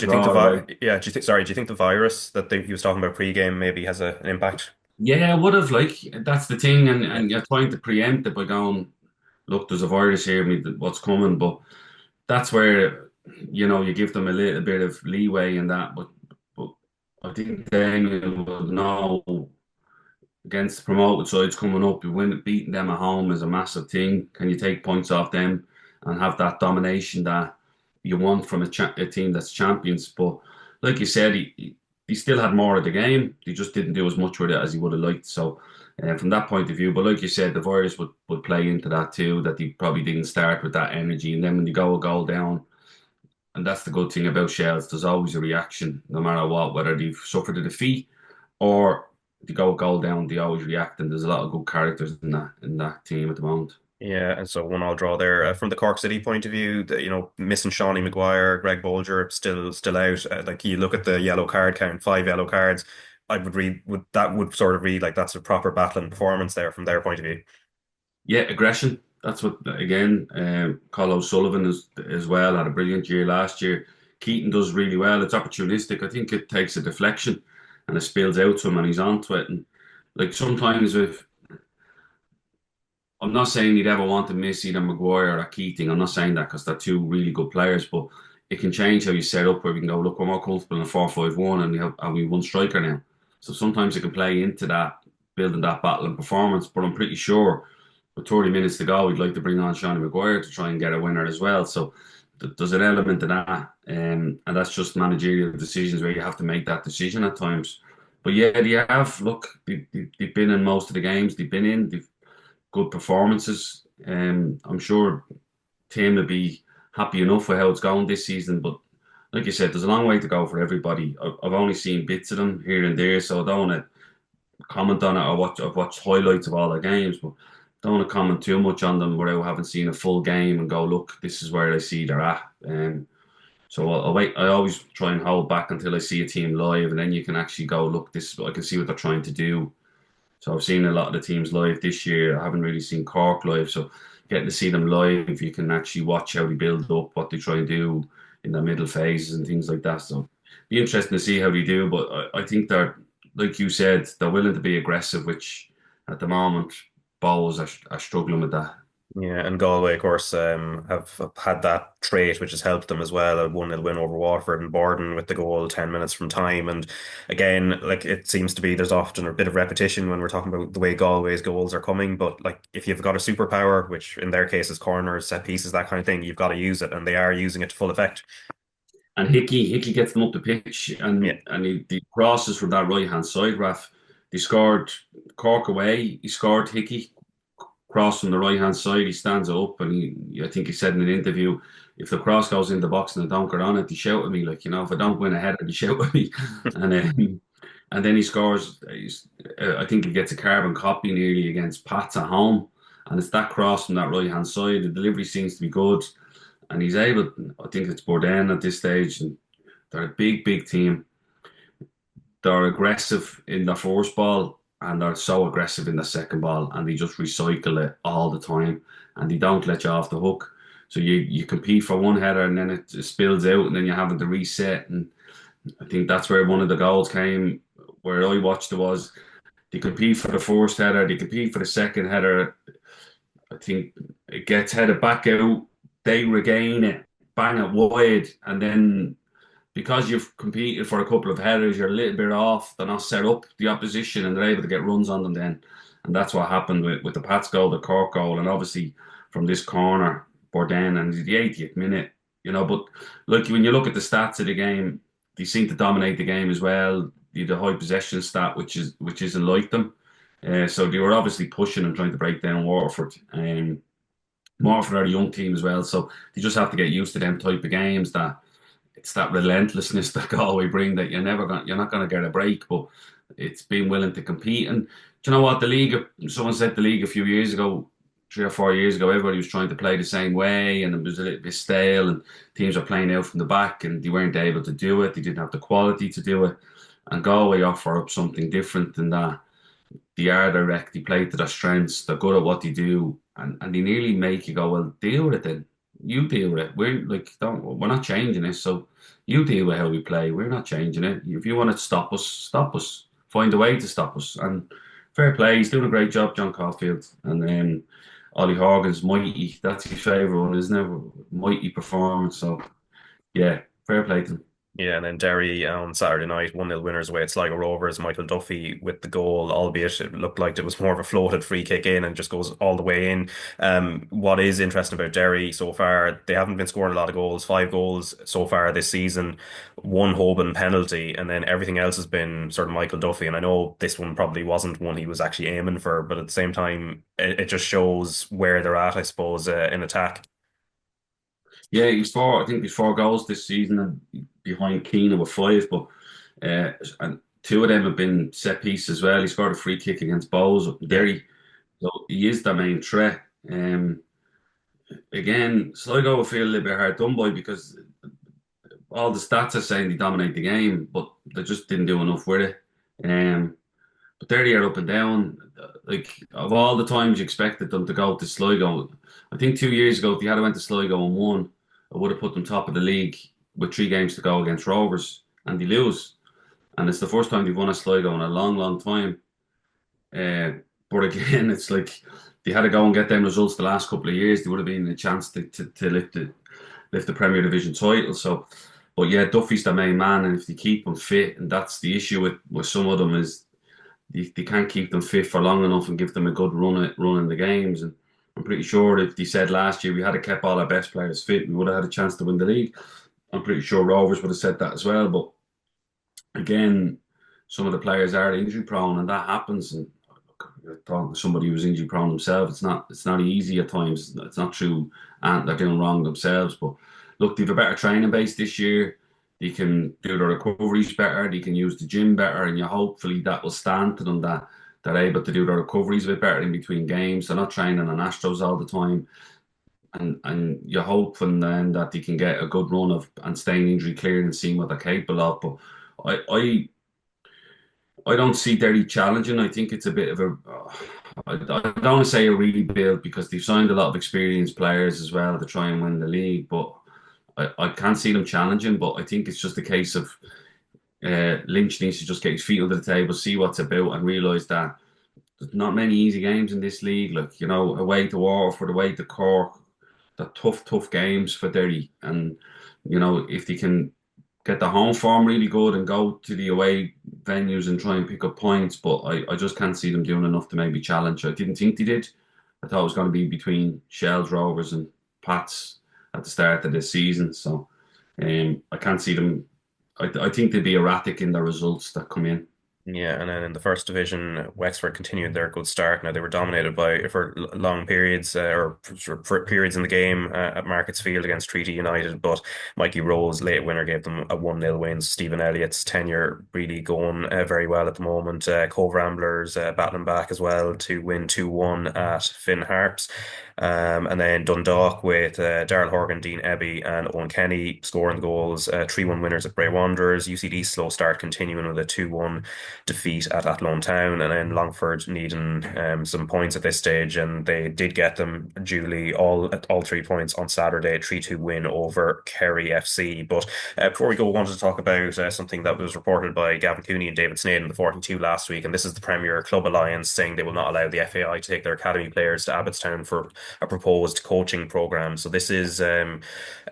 think the virus that he was talking about pre-game maybe has an impact? Yeah, I would have. Like, that's the thing, and you're trying to preempt it by going, look, there's a virus here, what's coming. But that's where, you give them a little bit of leeway in that. But I think Damien will know, against promoted sides coming up, beating them at home is a massive thing. Can you take points off them and have that domination that you want from a team that's champions? But like you said, he still had more of the game. He just didn't do as much with it as he would have liked. So from that point of view, but like you said, the virus would play into that too, that he probably didn't start with that energy. And then when you go a goal down, and that's the good thing about Shells, there's always a reaction, no matter what, whether they've suffered a defeat or they go a goal down, they always react. And there's a lot of good characters in that team at the moment. Yeah, and so 1-1 draw there. From the Cork City point of view, missing Shawnee Maguire, Greg Bolger still out. Like, you look at the yellow card count, 5 yellow cards. I would sort of read like that's a proper battling performance there from their point of view. Yeah, aggression. That's what, again, Col O'Sullivan as well had a brilliant year last year. Keaton does really well. It's opportunistic. I think it takes a deflection and it spills out to him and he's onto it. And like, sometimes I'm not saying you'd ever want to miss either Maguire or Keating. I'm not saying that, because they're two really good players, but it can change how you set up, where we can go, look, we're more comfortable in a 4-5-1 and we one striker now. So sometimes it can play into that, building that battle and performance. But I'm pretty sure with 30 minutes to go, we'd like to bring on Shawnee Maguire to try and get a winner as well. So there's an element of that. And that's just managerial decisions where you have to make that decision at times. But yeah, they have, look, they've been in most of the games they've been in. They've good performances. I'm sure Tim will be happy enough with how it's going this season. But like you said, there's a long way to go for everybody. I've only seen bits of them here and there, so I don't want to comment on it. I've watched highlights of all the games, but don't want to comment too much on them without having seen a full game and go, look, this is where I see they're at. So I'll wait. I always try and hold back until I see a team live, and then you can actually go, look, I can see what they're trying to do. So I've seen a lot of the teams live this year. I haven't really seen Cork live, so getting to see them live, you can actually watch how they build up, what they try and do in the middle phases and things like that. So be interesting to see how they do. But I think they're, like you said, they're willing to be aggressive, which at the moment, Bows are struggling with that. Yeah, and Galway, of course, have had that trait which has helped them as well. A 1-0 win over Waterford and Borden with the goal 10 minutes from time. And again, like, it seems to be there's often a bit of repetition when we're talking about the way Galway's goals are coming. But like, if you've got a superpower, which in their case is corners, set pieces, that kind of thing, you've got to use it, and they are using it to full effect. And Hickey gets them up the pitch, and he crosses from that right hand side, Raf. They scored Cork away. He scored Hickey cross from the right hand side. He stands up, and I think he said in an interview, if the cross goes in the box and I don't get on it, they shout at me. Like, if I don't win a header, they shout at me. And then he scores. I think he gets a carbon copy nearly against Pats at home, and it's that cross from that right hand side. The delivery seems to be good, and he's able. I think it's Bourdain at this stage, and they're a big team. They're aggressive in their first ball, and they're so aggressive in the second ball, and they just recycle it all the time, and they don't let you off the hook. So you compete for one header, and then it spills out, and then you're having to reset. And I think that's where one of the goals came. Where I watched it was they compete for the first header, they compete for the second header. I think it gets headed back out, they regain it, bang it wide, and then because you've competed for a couple of headers, you're a little bit off. They're not set up the opposition, and they're able to get runs on them then. And that's what happened with the Pats goal, the Cork goal, and obviously from this corner, Bourdain, and the 80th minute. But look, when you look at the stats of the game, they seem to dominate the game as well. The high possession stat, which isn't like them. So they were obviously pushing and trying to break down Waterford. Waterford are a young team as well, so they just have to get used to them type of games. That it's that relentlessness that Galway bring that you're not going to get a break, but it's being willing to compete. And do you know what? The league, someone said the league a few years ago, 3 or 4 years ago, everybody was trying to play the same way, and it was a little bit stale, and teams are playing out from the back, and they weren't able to do it. They didn't have the quality to do it. And Galway offer up something different than that. They are direct, they play to their strengths, they're good at what they do, and they nearly make you go, well, deal with it then. You deal with it. We're not changing it, so you deal with how we play. We're not changing it. If you want to stop us, stop us. Find a way to stop us. And fair play, he's doing a great job, John Caulfield. And then Ollie Horgan's mighty. That's his favourite one, isn't it? Mighty performance. So, yeah, fair play to him. Yeah, and then Derry on Saturday night, 1-0 winners away at Sligo Rovers. Michael Duffy with the goal, albeit it looked like it was more of a floated free kick in and just goes all the way in. What is interesting about Derry so far, they haven't been scoring a lot of goals, 5 goals so far this season, 1 Hoban penalty, and then everything else has been sort of Michael Duffy. And I know this one probably wasn't one he was actually aiming for, but at the same time, it just shows where they're at, I suppose, in attack. Yeah, I think he's 4 goals this season, and behind Keane with 5, but and 2 of them have been set pieces as well. He scored a free kick against Bowes up in Derry, so he is the main threat. Again, Sligo will feel a little bit hard done by because all the stats are saying they dominate the game, but they just didn't do enough with it. But Derry are up and down. Like, of all the times you expected them to go to Sligo, I think 2 years ago, if they had went to Sligo and won, I would have put them top of the league with 3 games to go against Rovers, and they lose. And it's the first time they've won a Sligo in a long time. But again, it's like they had to go and get them results the last couple of years. They would have been a chance to lift the Premier Division title. So, but yeah, Duffy's the main man, and if they keep him fit, and that's the issue with some of them is they can't keep them fit for long enough and give them a good run in the games. And I'm pretty sure if they said last year we had to keep all our best players fit, we would have had a chance to win the league. I'm pretty sure Rovers would have said that as well. But again, some of the players are injury prone, and that happens. And talking to somebody who's injury prone himself, it's not easy at times. It's not true, and they're doing wrong themselves. But look, they've a better training base this year. They can do their recoveries better. They can use the gym better, and hopefully that will stand to them that they're able to do their recoveries a bit better in between games. They're not training on Astros all the time. And you're hoping then that they can get a good run of and staying injury cleared and seeing what they're capable of. But I don't see Derry challenging. I think it's a bit of a I don't want to say a rebuild because they've signed a lot of experienced players as well to try and win the league. But I can't see them challenging. But I think it's just a case of Lynch needs to just get his feet under the table, see what's about, and realise that there's not many easy games in this league. Like, away to Waterford, away to Cork, the tough games for Derry. And, if they can get the home form really good and go to the away venues and try and pick up points, but I just can't see them doing enough to maybe challenge. I didn't think they did. I thought it was going to be between Shells, Rovers and Pats at the start of this season. So I can't see them. I think they'd be erratic in the results that come in. Yeah, and then in the first division, Wexford continued their good start. Now they were dominated by for long periods or for periods in the game at Markets Field against Treaty United, but Mikey Rowe's late winner gave them a 1-0 win. Stephen Elliott's tenure really going very well at the moment. Cove Ramblers battling back as well to win 2-1 at Finn Harps. And then Dundalk with Daryl Horgan, Dean Ebby, and Owen Kenny scoring the goals. 3-1 winners at Bray Wanderers. UCD's slow start continuing with a 2-1 defeat at Athlone Town, and then Longford needing some points at this stage, and they did get them duly all 3 points on Saturday, 3-2 win over Kerry FC. But before we go, I wanted to talk about something that was reported by Gavin Cooney and David Snade in the 42 last week, and this is the Premier Club Alliance saying they will not allow the FAI to take their academy players to Abbottstown for a proposed coaching program. So this is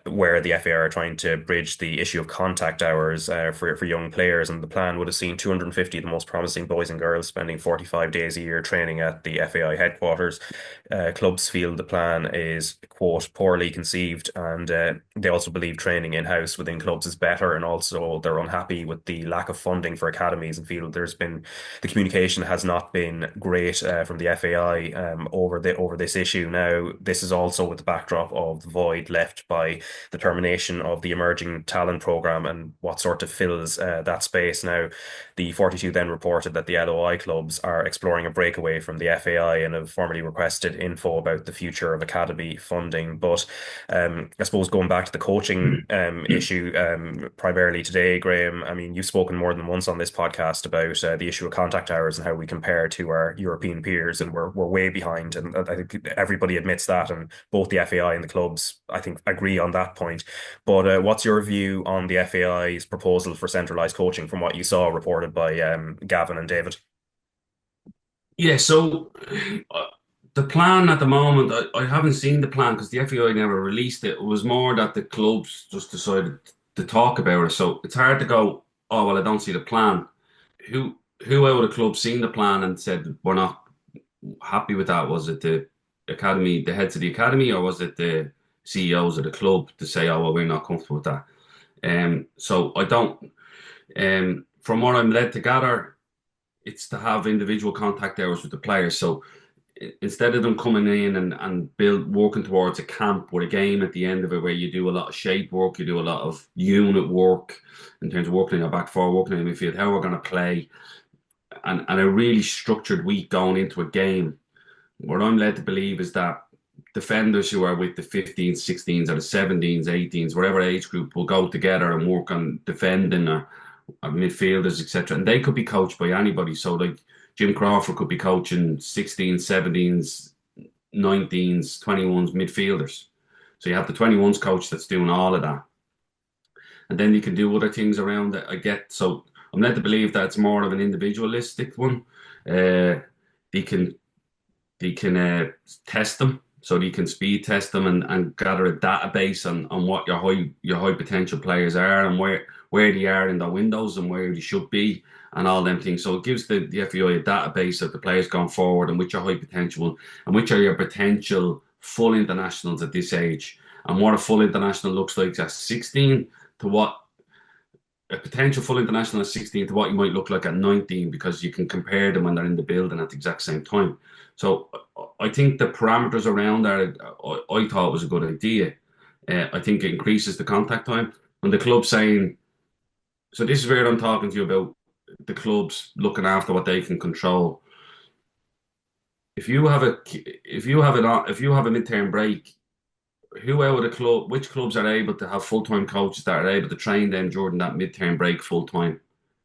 where the FAI are trying to bridge the issue of contact hours for young players, and the plan would have seen 250 of the most promising boys and girls spending 45 days a year training at the FAI headquarters. Clubs feel the plan is, quote, poorly conceived, and they also believe training in-house within clubs is better, and also they're unhappy with the lack of funding for academies and feel the communication has not been great from the FAI over this issue. Now, this is also with the backdrop of the void left by the termination of the emerging talent program and what sort of fills that space. Now, the 42 then reported that the LOI clubs are exploring a breakaway from the FAI and have formally requested info about the future of academy funding. But I suppose going back to the coaching issue primarily today, Graham, I mean, you've spoken more than once on this podcast about the issue of contact hours and how we compare to our European peers, and we're way behind. And I think everybody admits that, and both the FAI and the clubs, I think, agree on that point. But what's your view on the FAI's proposal for centralised coaching from what you saw reported by Gavin and David? Yeah, so the plan at the moment, I haven't seen the plan because the FAI never released it. It was more that the clubs just decided to talk about it. So it's hard to go, oh, well, I don't see the plan. Who out of the club seen the plan and said, we're not happy with that? Was it the academy, the heads of the academy, or was it the CEOs of the club to say, oh, well, we're not comfortable with that? So I don't, from what I'm led to gather, it's to have individual contact hours with the players. So instead of them coming in and working towards a camp with a game at the end of it, where you do a lot of shape work, you do a lot of unit work in terms of working in your back four, working in the midfield, how we're going to play, and a really structured week going into a game. What I'm led to believe is that defenders who are with the 15s, 16s, or the 17s, 18s, whatever age group, will go together and work on defending or midfielders, etc. And they could be coached by anybody. So, like, Jim Crawford could be coaching 16s, 17s, 19s, 21s midfielders. So you have the 21s coach that's doing all of that. And then you can do other things around it. So I'm led to believe that it's more of an individualistic one. They can test them, so you can speed test them and gather a database on what your high potential players are and where they are in the windows and where they should be and all them things. So it gives the FAI a database of the players going forward and which are high potential and which are your potential full internationals at this age, and what a full international looks like at 16 to what a potential full international at 16 to what you might look like at 19, because you can compare them when they're in the building at the exact same time. So I think the parameters around that, I thought was a good idea. I think it increases the contact time. And the club saying, so this is where I'm talking to you about the clubs looking after what they can control. If you have a midterm break, who out of the club, which clubs are able to have full-time coaches that are able to train them during that midterm break full-time?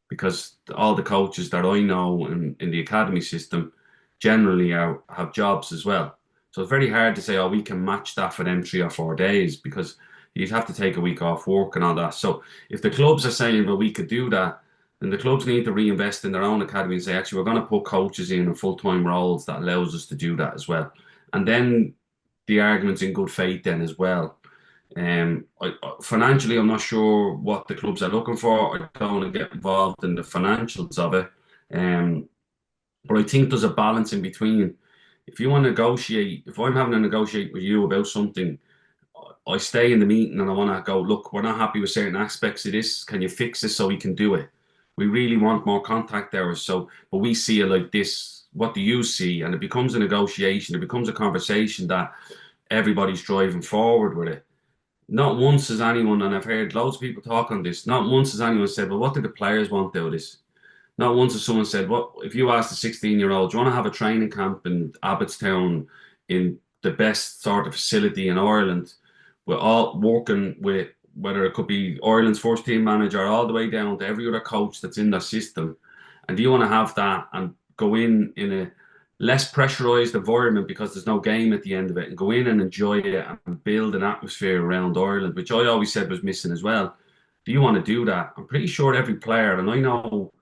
Because all the coaches that I know in the academy system generally have jobs as well. So it's very hard to say, oh, we can match that for them 3 or 4 days, because you'd have to take a week off work and all that. So if the clubs are saying, well, we could do that, then the clubs need to reinvest in their own academy and say, actually, we're going to put coaches in full-time roles that allows us to do that as well. And then the argument's in good faith then as well. Financially, I'm not sure what the clubs are looking for. I don't want to get involved in the financials of it. But I think there's a balance in between. If you want to negotiate, if I'm having to negotiate with you about something, I stay in the meeting and I want to go, look, we're not happy with certain aspects of this. Can you fix this so we can do it? we really want more contact hours. So, but we see it like this. What do you see? And it becomes a negotiation. It becomes a conversation that everybody's driving forward with it. Not once has anyone, and I've heard loads of people talk on this, not once has anyone said, well, what do the players want out of this? Not once has someone said, what if you asked a 16-year-old, do you want to have a training camp in Abbottstown in the best sort of facility in Ireland? We're all working with, whether it could be Ireland's first team manager all the way down to every other coach that's in the system. And do you want to have that and go in a less pressurized environment because there's no game at the end of it, and go in and enjoy it and build an atmosphere around Ireland, which I always said was missing as well. Do you want to do that? I'm pretty sure every player, and I know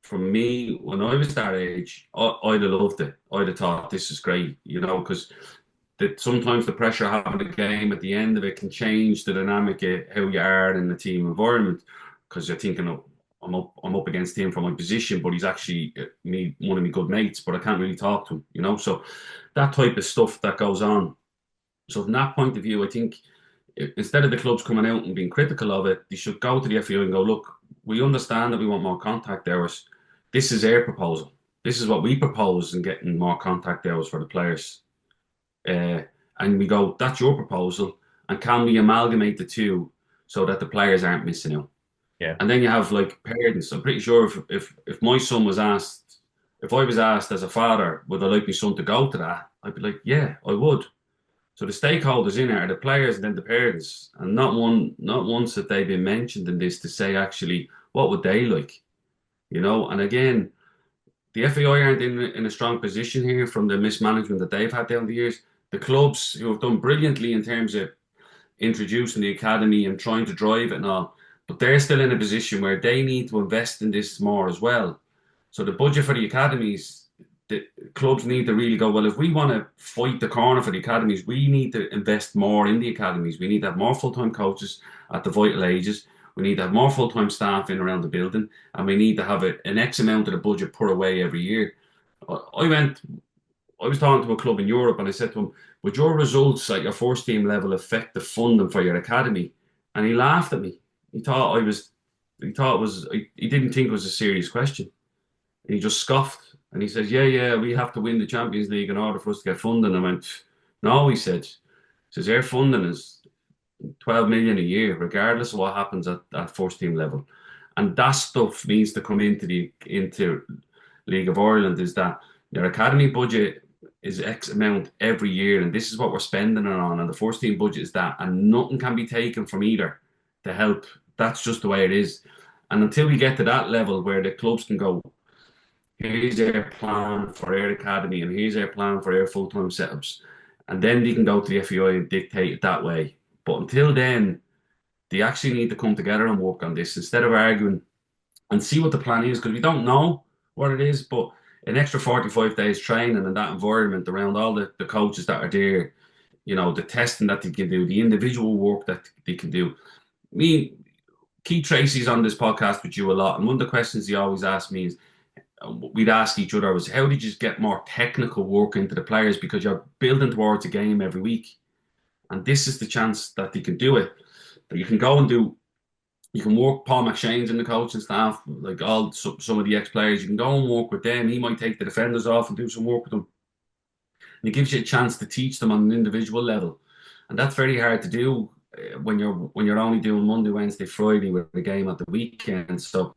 from me, when I was that age, I'd have loved it. I'd have thought this is great, because sometimes the pressure of having a game at the end of it can change the dynamic of how you are in the team environment. Because you're thinking, I'm up against him from my position, but he's actually one of my good mates, but I can't really talk to him, So that type of stuff that goes on. So from that point of view, I think instead of the clubs coming out and being critical of it, they should go to the FAI and go, look, we understand that we want more contact hours. This is our proposal. This is what we propose in getting more contact hours for the players. And we go, that's your proposal. And can we amalgamate the two so that the players aren't missing out? Yeah. And then you have like parents. I'm pretty sure if my son was asked, if I was asked as a father, would I like my son to go to that? I'd be like, yeah, I would. So the stakeholders in it are the players and then the parents, and not once that they've been mentioned in this to say actually what would they like, And again, the FAI aren't in a strong position here from the mismanagement that they've had down the years. The clubs who have done brilliantly in terms of introducing the academy and trying to drive it and all, but they're still in a position where they need to invest in this more as well. So the budget for the academies, the clubs need to really go, well, if we want to fight the corner for the academies, we need to invest more in the academies. We need to have more full-time coaches at the vital ages. We need to have more full-time staff in around the building, and we need to have an X amount of the budget put away every year. I was talking to a club in Europe and I said to him, would your results at your first team level affect the funding for your academy? And he laughed at me. He didn't think it was a serious question. And he just scoffed. And he says, yeah, we have to win the Champions League in order for us to get funding. I went, no, he says our funding is 12 million a year, regardless of what happens at first team level. And that stuff needs to come into League of Ireland, is that your academy budget is X amount every year, and this is what we're spending it on, and the first team budget is that, and nothing can be taken from either to help. That's just the way it is. And until we get to that level where the clubs can go, here's our plan for our academy and here's our plan for our full-time setups, and then they can go to the FAI and dictate it that way. But until then, they actually need to come together and work on this instead of arguing, and see what the plan is, because we don't know what it is. But an extra 45 days training in that environment around all the coaches that are there, the testing that they can do, the individual work that they can do. Keith Tracy's on this podcast with you a lot, and one of the questions he always asks me is, we'd ask each other was, how did you get more technical work into the players, because you're building towards a game every week, and this is the chance that they can do it. That you can go and do. You can work Paul McShane's in the coaching staff, like some of the ex-players. You can go and work with them. He might take the defenders off and do some work with them. And it gives you a chance to teach them on an individual level, and that's very hard to do when you're only doing Monday, Wednesday, Friday with the game at the weekend. So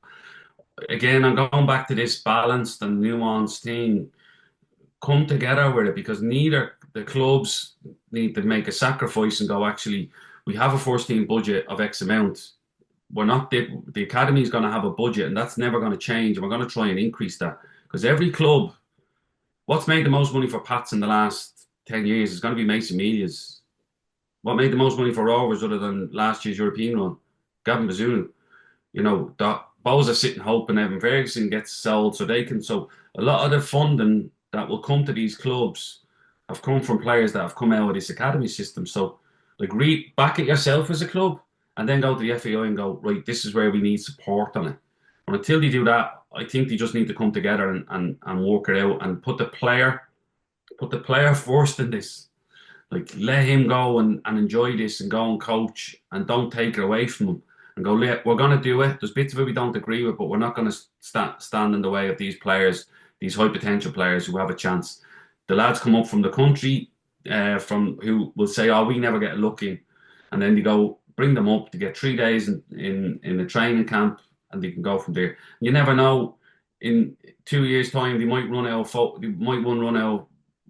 again, I'm going back to this balanced and nuanced thing. Come together with it, because neither the clubs need to make a sacrifice and go, actually, we have a first team budget of X amount. We're not the academy is going to have a budget, and that's never going to change. And we're going to try and increase that, because every club, what's made the most money for Pats in the last 10 years is going to be Mason Media's. What made the most money for Rovers other than last year's European run? Gavin Bazunu. Bows are sitting hoping Evan Ferguson gets sold so they can. So a lot of the funding that will come to these clubs have come from players that have come out of this academy system. So back at yourself as a club, and then go to the FAI and go, right, this is where we need support on it. And until they do that, I think they just need to come together and work it out and put the player first in this. Like, let him go and enjoy this and go and coach, and don't take it away from him. and go, "Look, we're going to do it. There's bits of it we don't agree with, but we're not going to stand in the way of these players, these high potential players who have a chance." The lads come up from the country, from who will say, "Oh, we never get a look in," and then they go bring them up to get 3 days in the training camp, and they can go from there. You never know. In 2 years' time, they might run out of they might run one out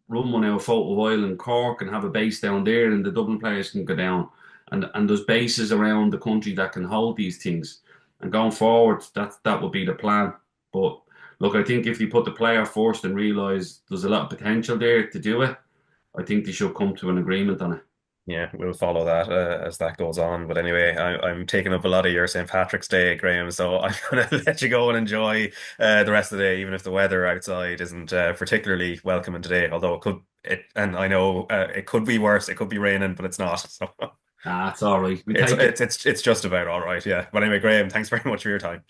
of Photo Oil in Cork and have a base down there, and the Dublin players can go down. And there's bases around the country that can hold these things. And going forward, that would be the plan. But look, I think if you put the player first and realise there's a lot of potential there to do it, I think they should come to an agreement on it. Yeah, we'll follow that as that goes on. But anyway, I'm taking up a lot of your St. Patrick's Day, Graham, so I'm going to let you go and enjoy the rest of the day, even if the weather outside isn't particularly welcoming today. Although and I know it could be worse. It could be raining, but it's not. So It's all right. it's just about all right. Yeah. But anyway, Graham, thanks very much for your time.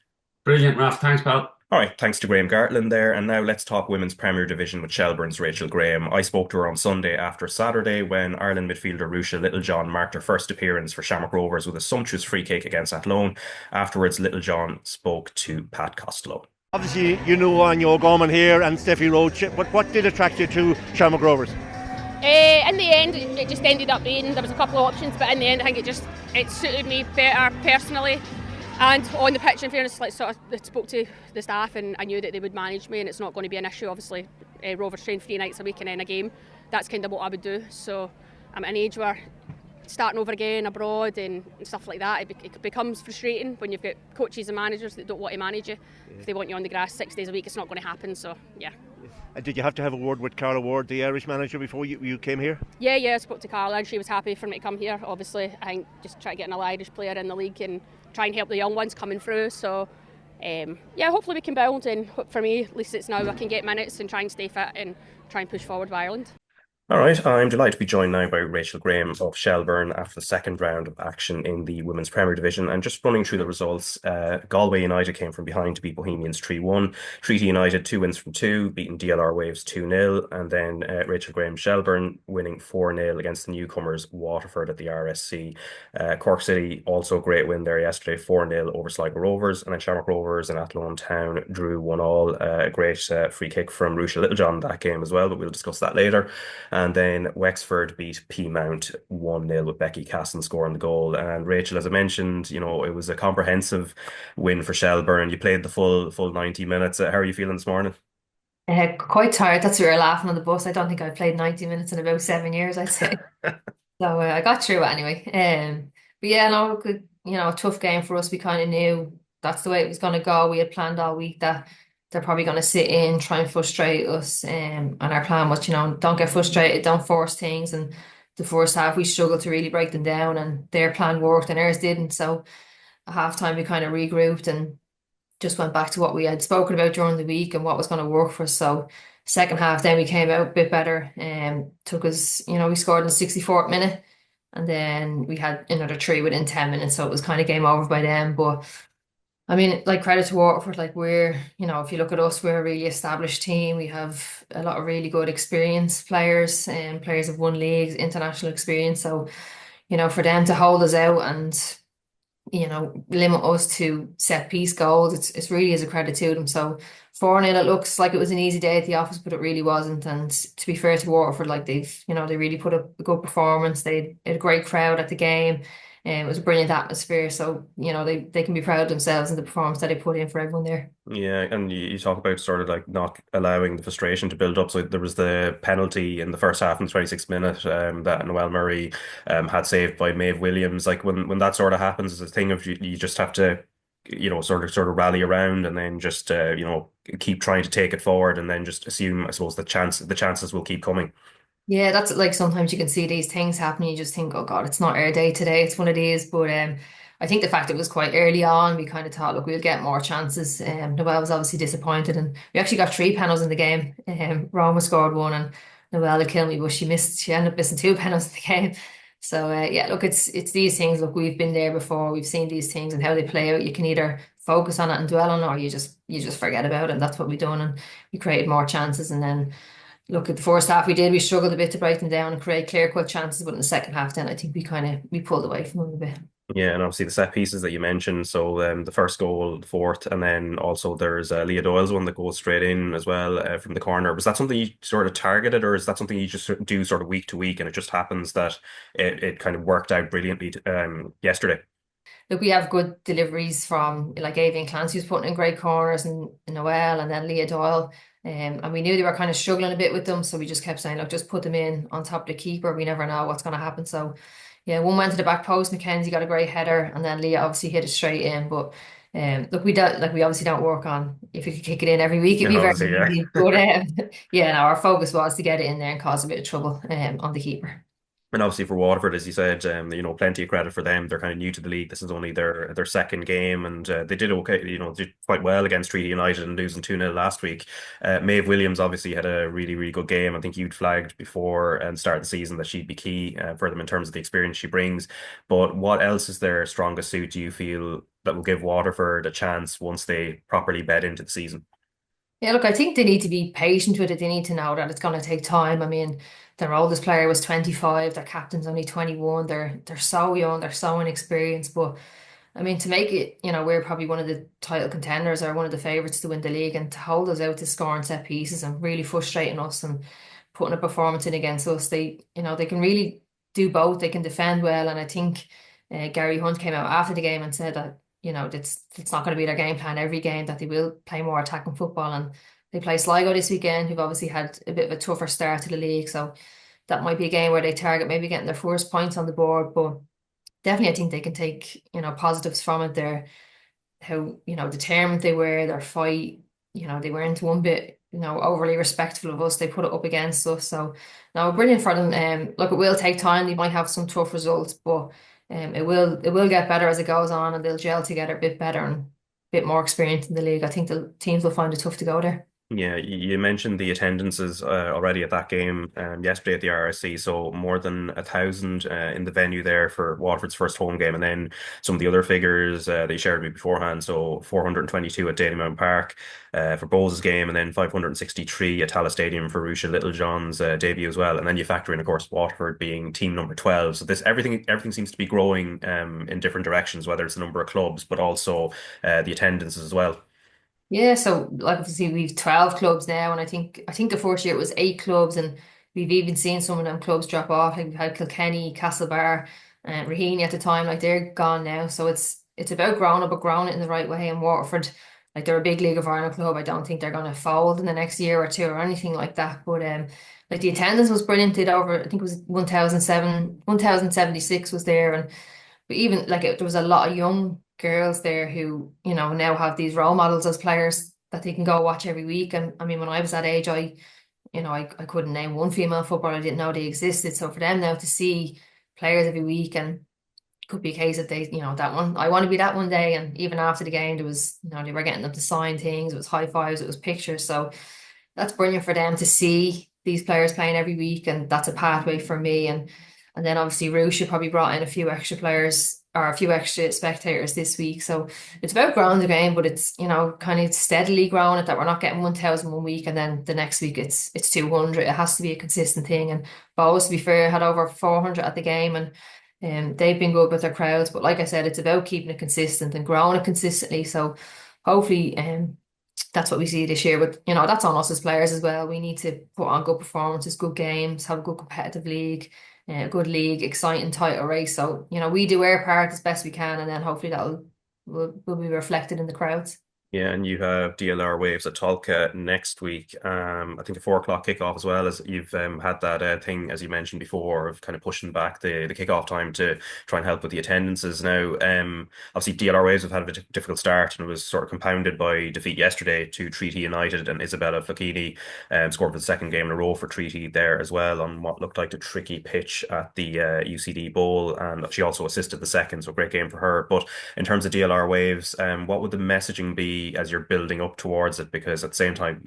Brilliant, Raf. Thanks, pal. All right, thanks to Graham Gartland there. And now let's talk Women's Premier Division with Shelbourne's Rachel Graham. I spoke to her on Sunday after Saturday when Ireland midfielder Rachel Littlejohn marked her first appearance for Shamrock Rovers with a sumptuous free kick against Athlone. Afterwards, Littlejohn spoke to Pat Costello. Obviously, you knew Anya O'Gorman here and Steffi Roach, but what did attract you to Shamrock Rovers? In the end, it just ended up being, there was a couple of options, but in the end I think it suited me better personally. And on the pitch, in fairness, I spoke to the staff and I knew that they would manage me and it's not going to be an issue. Obviously, Rovers train 3 nights a week and then a game. That's kind of what I would do. So I'm at an age where starting over again abroad and stuff like that, it becomes frustrating when you've got coaches and managers that don't want to manage you. Yeah. If they want you on the grass 6 days a week, it's not going to happen. So, yeah. And did you have to have a word with Carla Ward, the Irish manager, before you came here? Yeah, I spoke to Carla and she was happy for me to come here. Obviously, I think just try to get an Irish player in the league and try and help the young ones coming through. So, hopefully we can build, and for me, at least it's now I can get minutes and try and stay fit and try and push forward with Ireland. All right, I'm delighted to be joined now by Rachel Graham of Shelbourne after the second round of action in the Women's Premier Division. And just running through the results, Galway United came from behind to beat Bohemians 3-1. Treaty United 2 wins from 2, beating DLR Waves 2-0. And then Rachel Graham Shelbourne winning 4-0 against the newcomers Waterford at the RSC. Cork City also a great win there yesterday, 4-0 over Sligo Rovers. And then Shamrock Rovers and Athlone Town drew 1-1. A great free kick from Rachel Littlejohn in that game as well, but we'll discuss that later. And then Wexford beat Peamount 1-0 with Becky Casson scoring the goal. And Rachel, as I mentioned, it was a comprehensive win for Shelbourne. You played the full 90 minutes. How are you feeling this morning? Quite tired. That's why we were laughing on the bus. I don't think I've played 90 minutes in about 7 years, I'd say. So I got through it anyway. But yeah, no, good, a tough game for us. We kind of knew that's the way it was going to go. We had planned all week that they're probably going to sit in, try and frustrate us. And our plan was, don't get frustrated, don't force things. And the first half, we struggled to really break them down, and their plan worked and ours didn't. So at half time, we kind of regrouped and just went back to what we had spoken about during the week and what was going to work for us. So second half, then we came out a bit better. Took us, we scored in the 64th minute, and then we had another 3 within 10 minutes. So it was kind of game over by then. But I mean, credit to Waterford, we're, if you look at us, we're a really established team. We have a lot of really good experienced players, and players have won leagues, international experience. So, for them to hold us out and, limit us to set piece goals, it's really is a credit to them. So 4-0, it looks like it was an easy day at the office, but it really wasn't. And to be fair to Waterford, they really put up a good performance. They had a great crowd at the game. It was a brilliant atmosphere, so they can be proud of themselves and the performance that they put in for everyone there. Yeah, and you talk about sort of not allowing the frustration to build up. So there was the penalty in the first half in the 26th minute that Noelle Murray had saved by Maeve Williams. When that sort of happens, it's a thing of you just have to sort of rally around and then just keep trying to take it forward and then just assume, I suppose, the chances will keep coming. Yeah, that's sometimes you can see these things happening. You just think, oh God, it's not our day today. It's one of these. But I think the fact it was quite early on, we kind of thought, look, we'll get more chances. Noelle was obviously disappointed, and we actually got 3 penalties in the game. Roma scored 1, and Noelle would kill me, but she ended up missing 2 penalties in the game. So look, it's these things. Look, we've been there before. We've seen these things and how they play out. You can either focus on it and dwell on it, or you just forget about it. And that's what we done, and we created more chances. And then look, at the first half we struggled a bit to break them down and create clear-cut chances, but in the second half then I think we pulled away from them a bit. Yeah, and obviously the set pieces that you mentioned. So the first goal, the fourth, and then also there's Leah Doyle's one that goes straight in as well from the corner. Was that something you sort of targeted, or is that something you just do sort of week to week, and it just happens that it kind of worked out brilliantly yesterday? Look, we have good deliveries from like Avian Clancy who's putting in great corners, and Noel, and then Leah Doyle. And we knew they were kind of struggling a bit with them, so we just kept saying, look, just put them in on top of the keeper. We never know what's going to happen. So, yeah, one went to the back post. Mackenzie got a great header, and then Leah obviously hit it straight in. But look, we obviously don't work on if we could kick it in every week, it'd And be very obviously, yeah. easy. But yeah, no, our focus was to get it in there and cause a bit of trouble on the keeper. And obviously for Waterford, as you said, plenty of credit for them. They're kind of new to the league. This is only their second game, and they did okay. Did quite well against Treaty United and losing 2-0 last week. Maeve Williams obviously had a really, really good game. I think you'd flagged before and start of the season that she'd be key for them in terms of the experience she brings. But what else is their strongest suit, do you feel, that will give Waterford a chance once they properly bed into the season? Yeah, look, I think they need to be patient with it. They need to know that it's going to take time. I mean, their oldest player was 25, their captain's only 21. They're so young, they're so inexperienced. But I mean, to make it, we're probably one of the title contenders or one of the favourites to win the league, and to hold us out to scoring set pieces and really frustrating us and putting a performance in against us, they can really do both. They can defend well, and I think Gary Hunt came out after the game and said that it's not going to be their game plan every game, that they will play more attacking football. And they play Sligo this weekend, who've obviously had a bit of a tougher start to the league. So that might be a game where they target maybe getting their first points on the board. But definitely I think they can take, positives from it. How, determined they were, their fight, they weren't one bit, overly respectful of us. They put it up against us. So no, brilliant for them. Look, it will take time. They might have some tough results, but it will get better as it goes on, and they'll gel together a bit better and a bit more experience in the league. I think the teams will find it tough to go there. Yeah, you mentioned the attendances already at that game yesterday at the RSC, so more than 1,000 in the venue there for Waterford's first home game, and then some of the other figures they shared with me beforehand. So 422 at Dalymount Park for Bowe's game, and then 563 at Tallaght Stadium for Rusha Littlejohn's debut as well. And then you factor in, of course, Waterford being team number 12. So everything seems to be growing in different directions, whether it's the number of clubs, but also the attendances as well. Yeah, so like obviously we've 12 clubs now, and I think the first year it was 8 clubs, and we've even seen some of them clubs drop off. Like we've had Kilkenny, Castlebar, and Raheny at the time, like they're gone now. So it's about growing up, but growing it in the right way. And Waterford, like they're a big League of Ireland club. I don't think they're going to fold in the next year or two or anything like that. But like the attendance was brilliant. Did over, I think it was 1,076 was there, and but even like there was a lot of young girls there who, now have these role models as players that they can go watch every week. And I mean, when I was that age, I couldn't name one female footballer. I didn't know they existed. So for them now to see players every week, and could be a case that they, that one, I want to be that one day. And even after the game, there was, they were getting them to sign things. It was high fives, it was pictures. So that's brilliant for them to see these players playing every week, and that's a pathway for me. And then obviously Russia probably brought in a few extra players or a few extra spectators this week. So it's about growing the game, but it's, kind of steadily growing it, that we're not getting 1,000 one week and then the next week it's 200. It has to be a consistent thing. And Bows, to be fair, had over 400 at the game, and they've been good with their crowds. But like I said, it's about keeping it consistent and growing it consistently. So hopefully that's what we see this year. But, that's on us as players as well. We need to put on good performances, good games, have a good competitive league, good league, exciting title race. So, we do our part as best we can, and then hopefully will be reflected in the crowds. Yeah, and you have DLR Waves at Tolka next week. I think a 4 o'clock kickoff as well, as you've had that thing, as you mentioned before, of kind of pushing back the kickoff time to try and help with the attendances. Now, obviously DLR Waves have had a difficult start, and it was sort of compounded by defeat yesterday to Treaty United, and Isabella Facchini scored for the second game in a row for Treaty there as well on what looked like a tricky pitch at the UCD Bowl, and she also assisted the second, so great game for her. But in terms of DLR Waves, what would the messaging be as you're building up towards it? Because at the same time,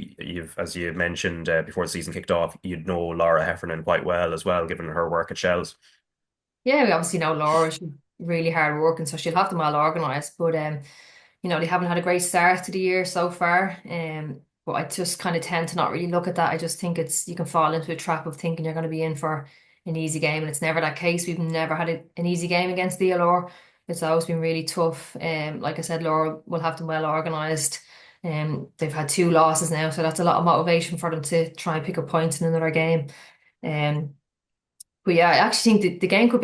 as you mentioned before the season kicked off, you'd know Laura Heffernan quite well as well, given her work at Shells. Yeah, we obviously know Laura. She's really hard working, so she'll have them well organised. But they haven't had a great start to the year so far. But I just kind of tend to not really look at that. I just think you can fall into a trap of thinking you're going to be in for an easy game, and it's never that case. We've never had an easy game against DLR. it's always been really tough. Like I said, Laura will have them well organised. They've had 2 losses now, so that's a lot of motivation for them to try and pick up points in another game. But yeah, I actually think the game could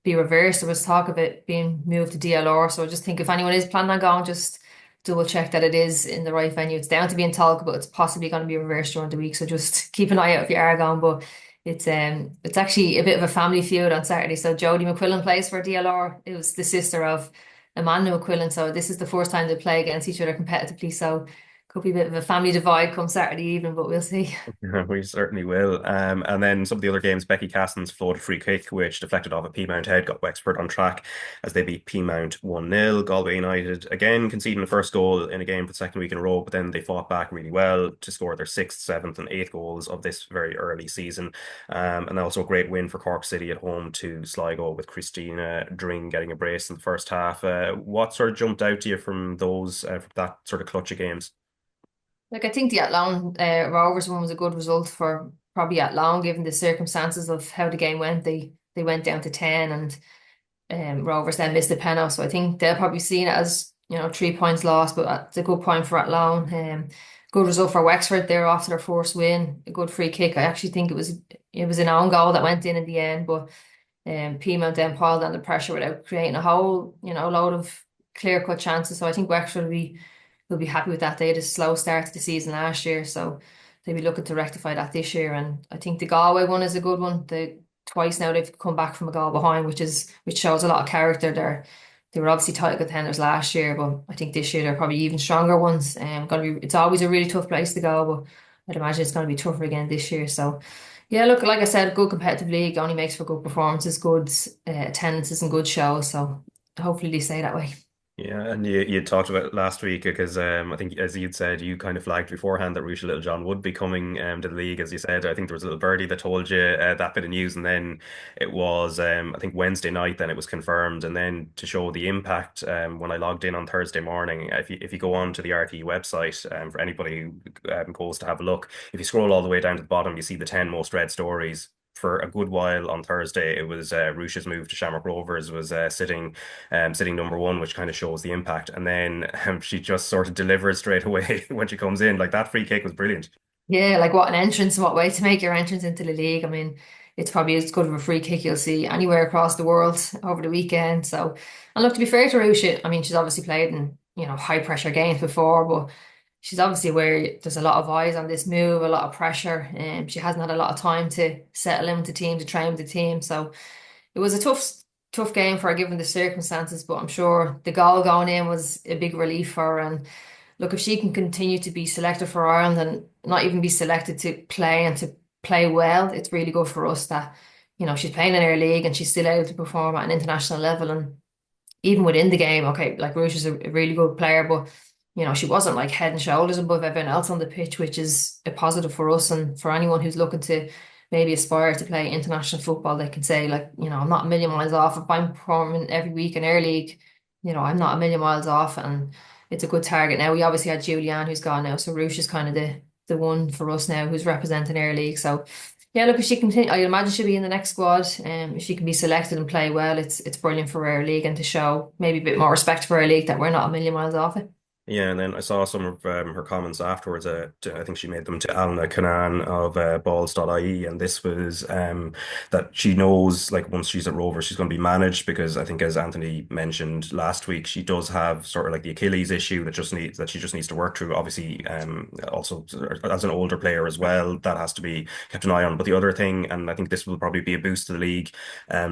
be reversed. There was talk of it being moved to DLR, so I just think if anyone is planning on going, just double check that it is in the right venue. It's down to being talk, but it's possibly going to be reversed during the week, so just keep an eye out if you are going. But it's actually a bit of a family feud on Saturday. So Jodie McQuillan plays for DLR. It was the sister of Amanda McQuillan, so this is the first time they play against each other competitively. So could be a bit of a family divide come Saturday evening, but we'll see. We certainly will. And then some of the other games, Becky Cassens floated a free kick, which deflected off a Peamount head, got Wexford on track as they beat Peamount 1-0. Galway United, again, conceding the first goal in a game for the second week in a row, but then they fought back really well to score their 6th, 7th and 8th goals of this very early season. And also a great win for Cork City at home to Sligo with Christina Dring getting a brace in the first half. What sort of jumped out to you from from that sort of clutch of games? Like I think the Athlone Rovers one was a good result for probably Athlone, given the circumstances of how the game went. They went down to 10 and Rovers then missed the penalty. So I think they'll probably see it as 3 points lost, but it's a good point for Athlone. Good result for Wexford. They're off to their first win. A good free kick. I actually think it was an own goal that went in the end, but Peamount then piled on the pressure without creating a whole load of clear cut chances. So I think Wexford will be happy with that. They had a slow start to the season last year, so they'll be looking to rectify that this year. And I think the Galway one is a good one. Twice now they've come back from a goal behind, which shows a lot of character. They were obviously title contenders last year, but I think this year they're probably even stronger ones. It's always a really tough place to go, but I'd imagine it's going to be tougher again this year. So yeah, look, like I said, good competitive league only makes for good performances, good attendances and good shows. So hopefully they stay that way. Yeah, and you talked about it last week because I think, as you'd said, you kind of flagged beforehand that Rachel Littlejohn would be coming to the league. As you said, I think there was a little birdie that told you that bit of news, and then it was I think Wednesday night. Then it was confirmed, and then to show the impact, when I logged in on Thursday morning, if you go on to the RTÉ website, for anybody who goes to have a look, if you scroll all the way down to the bottom, you see the 10 most read stories. For a good while on Thursday, it was Rush's move to Shamrock Rovers was sitting number one, which kind of shows the impact. And then she just sort of delivers straight away when she comes in. Like that free kick was brilliant. Yeah, like what an entrance, what way to make your entrance into the league. I mean, it's probably as good of a free kick you'll see anywhere across the world over the weekend. So, and look, to be fair to Rusha, I mean, she's obviously played in high pressure games before, but she's obviously aware there's a lot of eyes on this move, a lot of pressure, and she hasn't had a lot of time to settle in with the team, to train with the team. So it was a tough game for her given the circumstances, but I'm sure the goal going in was a big relief for her. And look, if she can continue to be selected for Ireland and not even be selected to play and to play well, it's really good for us that she's playing in our league and she's still able to perform at an international level. And even within the game, okay, like Rush is a really good player, but she wasn't like head and shoulders above everyone else on the pitch, which is a positive for us and for anyone who's looking to maybe aspire to play international football. They can say, like, I'm not a million miles off. If I'm performing every week in our league, I'm not a million miles off, and it's a good target. Now we obviously had Julianne, who's gone now, so Rush is kind of the one for us now who's representing our league. So yeah, look, if she can, I imagine she'll be in the next squad. If she can be selected and play well, it's brilliant for our league and to show maybe a bit more respect for our league that we're not a million miles off it. Yeah, and then I saw some of her comments afterwards. I think she made them to Alna Canan of balls.ie, and this was that she knows, like, once she's at Rovers, she's going to be managed because I think, as Anthony mentioned last week, she does have sort of like the Achilles issue that she just needs to work through. Obviously, also as an older player as well, that has to be kept an eye on. But the other thing, and I think this will probably be a boost to the league,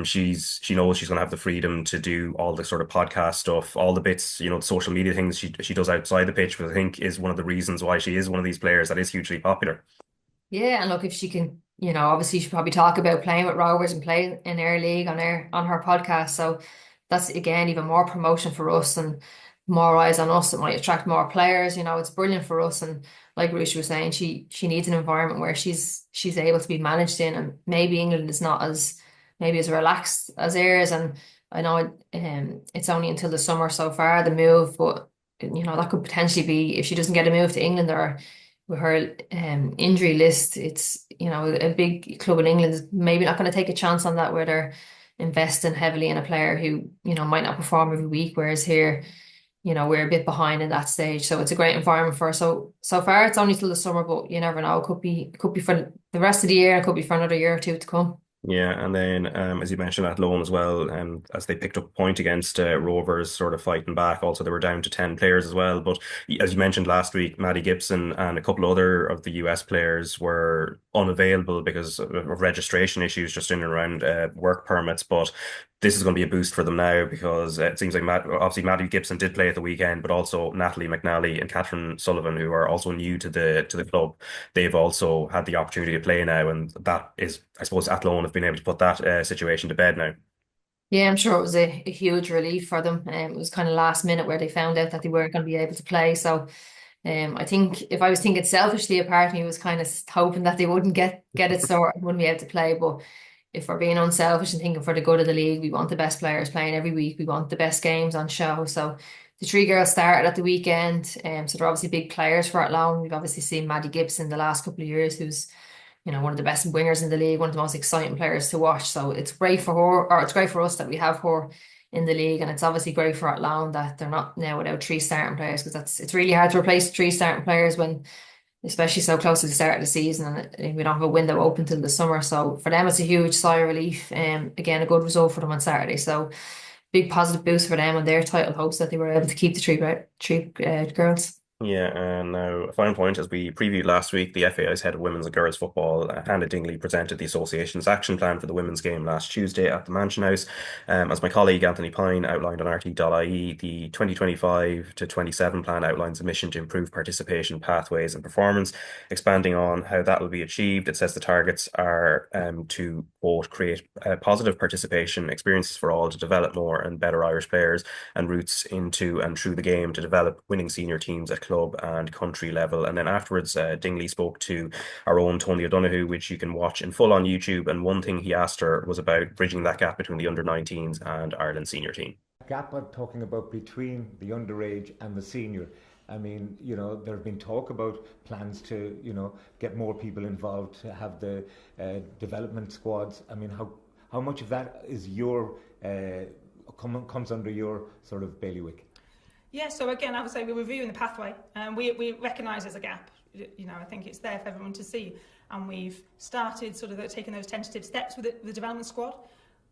she knows she's going to have the freedom to do all the sort of podcast stuff, all the bits, the social media things she does outside the pitch, which I think is one of the reasons why she is one of these players that is hugely popular. Yeah, and look, if she can, obviously she should probably talk about playing with Rovers and play in our league on her podcast. So that's again even more promotion for us and more eyes on us. It might attract more players. It's brilliant for us. And like Rush was saying, she needs an environment where she's able to be managed in, and maybe England is not as relaxed as theirs. And I know it's only until the summer so far, the move, but that could potentially be, if she doesn't get a move to England, or with her injury list, it's a big club in England is maybe not going to take a chance on that, where they're investing heavily in a player who, might not perform every week, whereas here, we're a bit behind in that stage. So it's a great environment for us. So far it's only till the summer, but you never know. It could be for the rest of the year, it could be for another year or two to come. Yeah, and then as you mentioned at loan as well, as they picked up a point against Rovers, sort of fighting back. Also, they were down to 10 players as well. But as you mentioned last week, Maddie Gibson and a couple other of the US players were unavailable because of registration issues just in and around work permits. But this is going to be a boost for them now because it seems like obviously Maddie Gibson did play at the weekend, but also Natalie McNally and Catherine Sullivan, who are also new to the club, they've also had the opportunity to play now, and that is, I suppose, at loan have been able to put that situation to bed now. Yeah, I'm sure it was a huge relief for them. It was kind of last minute where they found out that they weren't going to be able to play. So I think if I was thinking selfishly, a part of me was kind of hoping that they wouldn't get it sorted, wouldn't be able to play. But if we're being unselfish and thinking for the good of the league, we want the best players playing every week. We want the best games on show. So the three girls started at the weekend. So they're obviously big players for Athlone. We've obviously seen Maddie Gibson the last couple of years, who's one of the best wingers in the league, one of the most exciting players to watch. So it's great for her, or it's great for us that we have her in the league, and it's obviously great for Athlone that they're not now without three starting players, because it's really hard to replace three starting players when, especially so close to the start of the season, and we don't have a window open till the summer. So for them, it's a huge sigh of relief. Again, a good result for them on Saturday. So big positive boost for them and their title hopes that they were able to keep the three girls. Yeah, and now a final point, as we previewed last week, the FAI's head of women's and girls football, Hannah Dingley, presented the association's action plan for the women's game last Tuesday at the Mansion House. As my colleague Anthony Pine outlined on RTÉ.ie, the 2025 to 27 plan outlines a mission to improve participation, pathways and performance. Expanding on how that will be achieved, it says the targets are to, quote, create positive participation experiences for all, to develop more and better Irish players, and routes into and through the game to develop winning senior teams at club and country level. And then afterwards, Dingley spoke to our own Tony O'Donoghue, which you can watch in full on YouTube. And one thing he asked her was about bridging that gap between the under-19s and Ireland senior team. Gap I'm talking about between the underage and the senior. I mean, there have been talk about plans to, get more people involved, to have the development squads. I mean, how much of that is comes under your sort of bailiwick? Yeah, so again, I would say we're reviewing the pathway, and we recognise there's a gap. I think it's there for everyone to see, and we've started sort of taking those tentative steps with the development squad.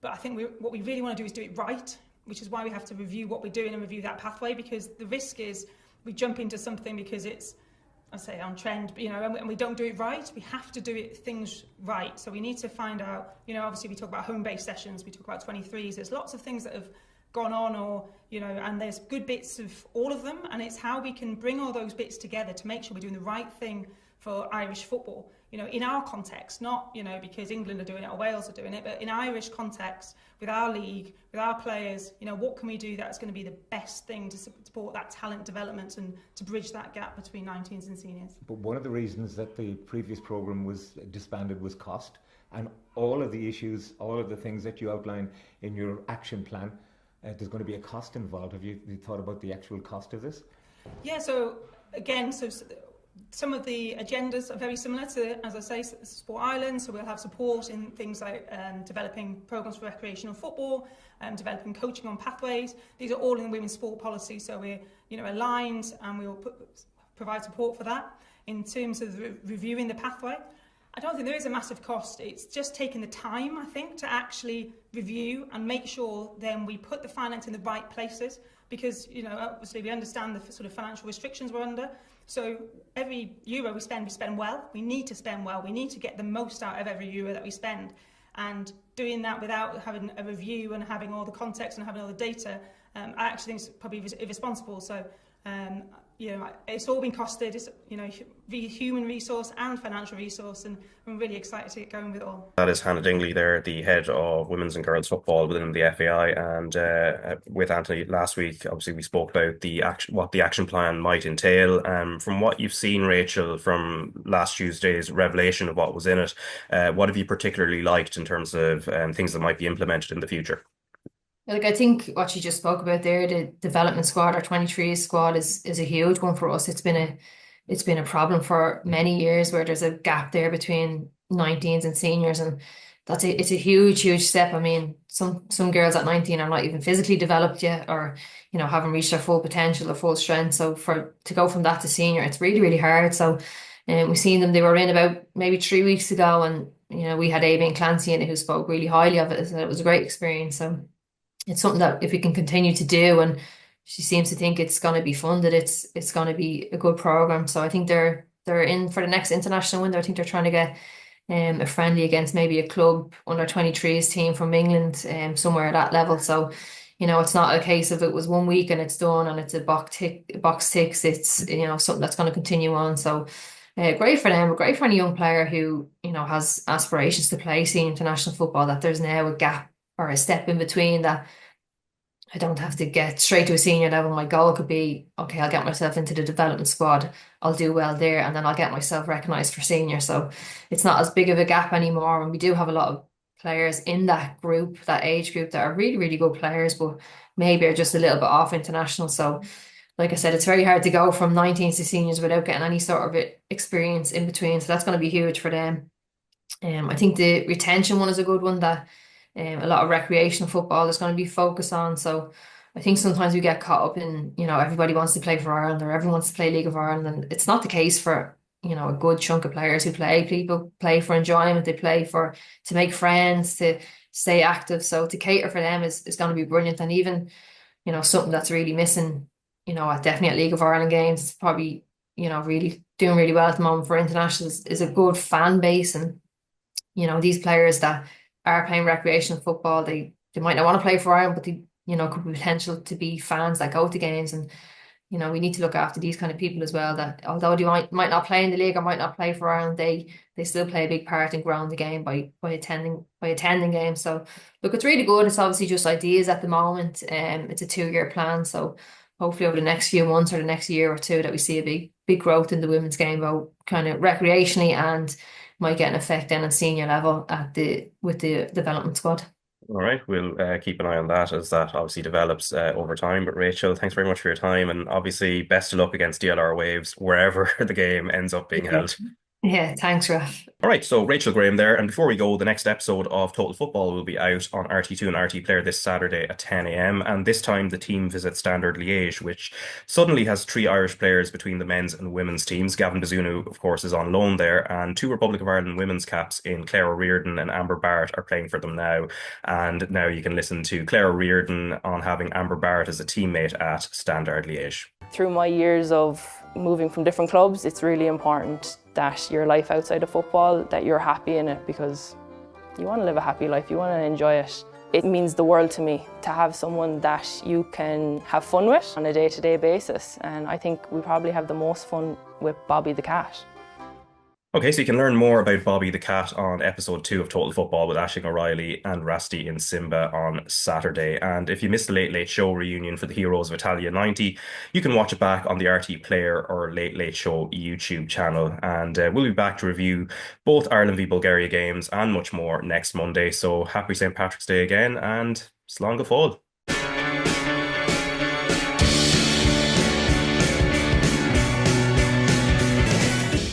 But I think what we really want to do is do it right, which is why we have to review what we're doing and review that pathway, because the risk is we jump into something because it's, I say, on trend, and we don't do it right. We have to do things right. So we need to find out, obviously we talk about home-based sessions, we talk about 23s. There's lots of things that have gone on, or and there's good bits of all of them, and it's how we can bring all those bits together to make sure we're doing the right thing for Irish football, in our context, not because England are doing it or Wales are doing it, but in Irish context, with our league, with our players, what can we do that's going to be the best thing to support that talent development and to bridge that gap between 19s and seniors. But one of the reasons that the previous programme was disbanded was cost, and all of the issues, all of the things that you outline in your action plan, there's going to be a cost involved. Have you thought about the actual cost of this? Yeah, so again, some of the agendas are very similar to, as I say, Sport Ireland. So we'll have support in things like developing programmes for recreational football, developing coaching on pathways. These are all in the women's sport policy, so we're aligned, and we will provide support for that. In terms of reviewing the pathway, I don't think there is a massive cost. It's just taking the time, I think, to actually review and make sure then we put the finance in the right places, because, obviously we understand the sort of financial restrictions we're under. So every euro we spend well. We need to spend well. We need to get the most out of every euro that we spend. And doing that without having a review and having all the context and having all the data, I actually think it's probably irresponsible. So, it's all been costed. It's, human resource and financial resource, and I'm really excited to get going with it all. That is Hannah Dingley there, the head of women's and girls football within the FAI, and with Anthony last week, obviously we spoke about what the action plan might entail. From what you've seen, Rachel, from last Tuesday's revelation of what was in it, what have you particularly liked in terms of things that might be implemented in the future? I think what you just spoke about there, the development squad, our 23 squad, is a huge one for us. It's been a problem for many years, where there's a gap there between 19s and seniors, and it's a huge step. I mean, some girls at 19 are not even physically developed yet, or haven't reached their full potential, their full strength. So to go from that to senior, it's really hard. So we've seen them. They were in about maybe 3 weeks ago, and we had Amy and Clancy in it who spoke really highly of it. Said it was a great experience. So it's something that if we can continue to do, and she seems to think it's going to be funded, it's going to be a good program. So I think they're in for the next international window. I think they're trying to get a friendly against maybe a club under 23s team from England, somewhere at that level. So it's not a case of it was 1 week and it's done and it's a box ticks. It's something that's going to continue on. So great for them, great for any young player who has aspirations to play senior international football, that there's now a gap or a step in between, that I don't have to get straight to a senior level. My goal could be, okay, I'll get myself into the development squad, I'll do well there, and then I'll get myself recognised for senior. So it's not as big of a gap anymore. And we do have a lot of players in that group, that age group, that are really good players, but maybe are just a little bit off international. So like I said, it's very hard to go from 19s to seniors without getting any sort of experience in between. So that's going to be huge for them. I think the retention one is a good one, that a lot of recreational football is going to be focused on. So I think sometimes we get caught up in, everybody wants to play for Ireland or everyone wants to play League of Ireland. And it's not the case for, a good chunk of players who play. People play for enjoyment, they play to make friends, to stay active. So to cater for them is going to be brilliant. And even, something that's really missing, definitely at League of Ireland games, it's probably, really doing really well at the moment for internationals, is a good fan base. And, these players that are playing recreational football, they might not want to play for Ireland, but they could be potential to be fans that go to games. And we need to look after these kind of people as well, that although they might not play in the league or might not play for Ireland, they still play a big part in growing the game by attending games. So look, it's really good. It's obviously just ideas at the moment. It's a 2-year plan, so hopefully over the next few months or the next year or two that we see a big growth in the women's game, both kind of recreationally and might get an effect then at senior level with the development squad. All right, we'll keep an eye on that as that obviously develops over time. But Rachel, thanks very much for your time, and obviously best of luck against DLR Waves wherever the game ends up being held. Yeah, thanks, Raf. All right, so Rachel Graham there. And before we go, the next episode of Total Football will be out on RT2 and RT Player this Saturday at 10 a.m. And this time the team visits Standard Liège, which suddenly has 3 Irish players between the men's and women's teams. Gavin Bazunu, of course, is on loan there, and 2 Republic of Ireland women's caps in Claire O'Riordan and Amber Barrett are playing for them now. And now you can listen to Claire O'Riordan on having Amber Barrett as a teammate at Standard Liège. Through my years of moving from different clubs, it's really important that your life outside of football, that you're happy in it, because you want to live a happy life, you want to enjoy it. It means the world to me to have someone that you can have fun with on a day-to-day basis, and I think we probably have the most fun with Bobby the Cat. Okay, so you can learn more about Bobby the Cat on episode 2 of Total Football with Aisling O'Reilly and Rusty in Simba on Saturday. And if you missed the Late Late Show reunion for the Heroes of Italia 90, you can watch it back on the RT Player or Late Late Show YouTube channel. And we'll be back to review both Ireland v Bulgaria games and much more next Monday. So happy St. Patrick's Day again, and slán go fóill.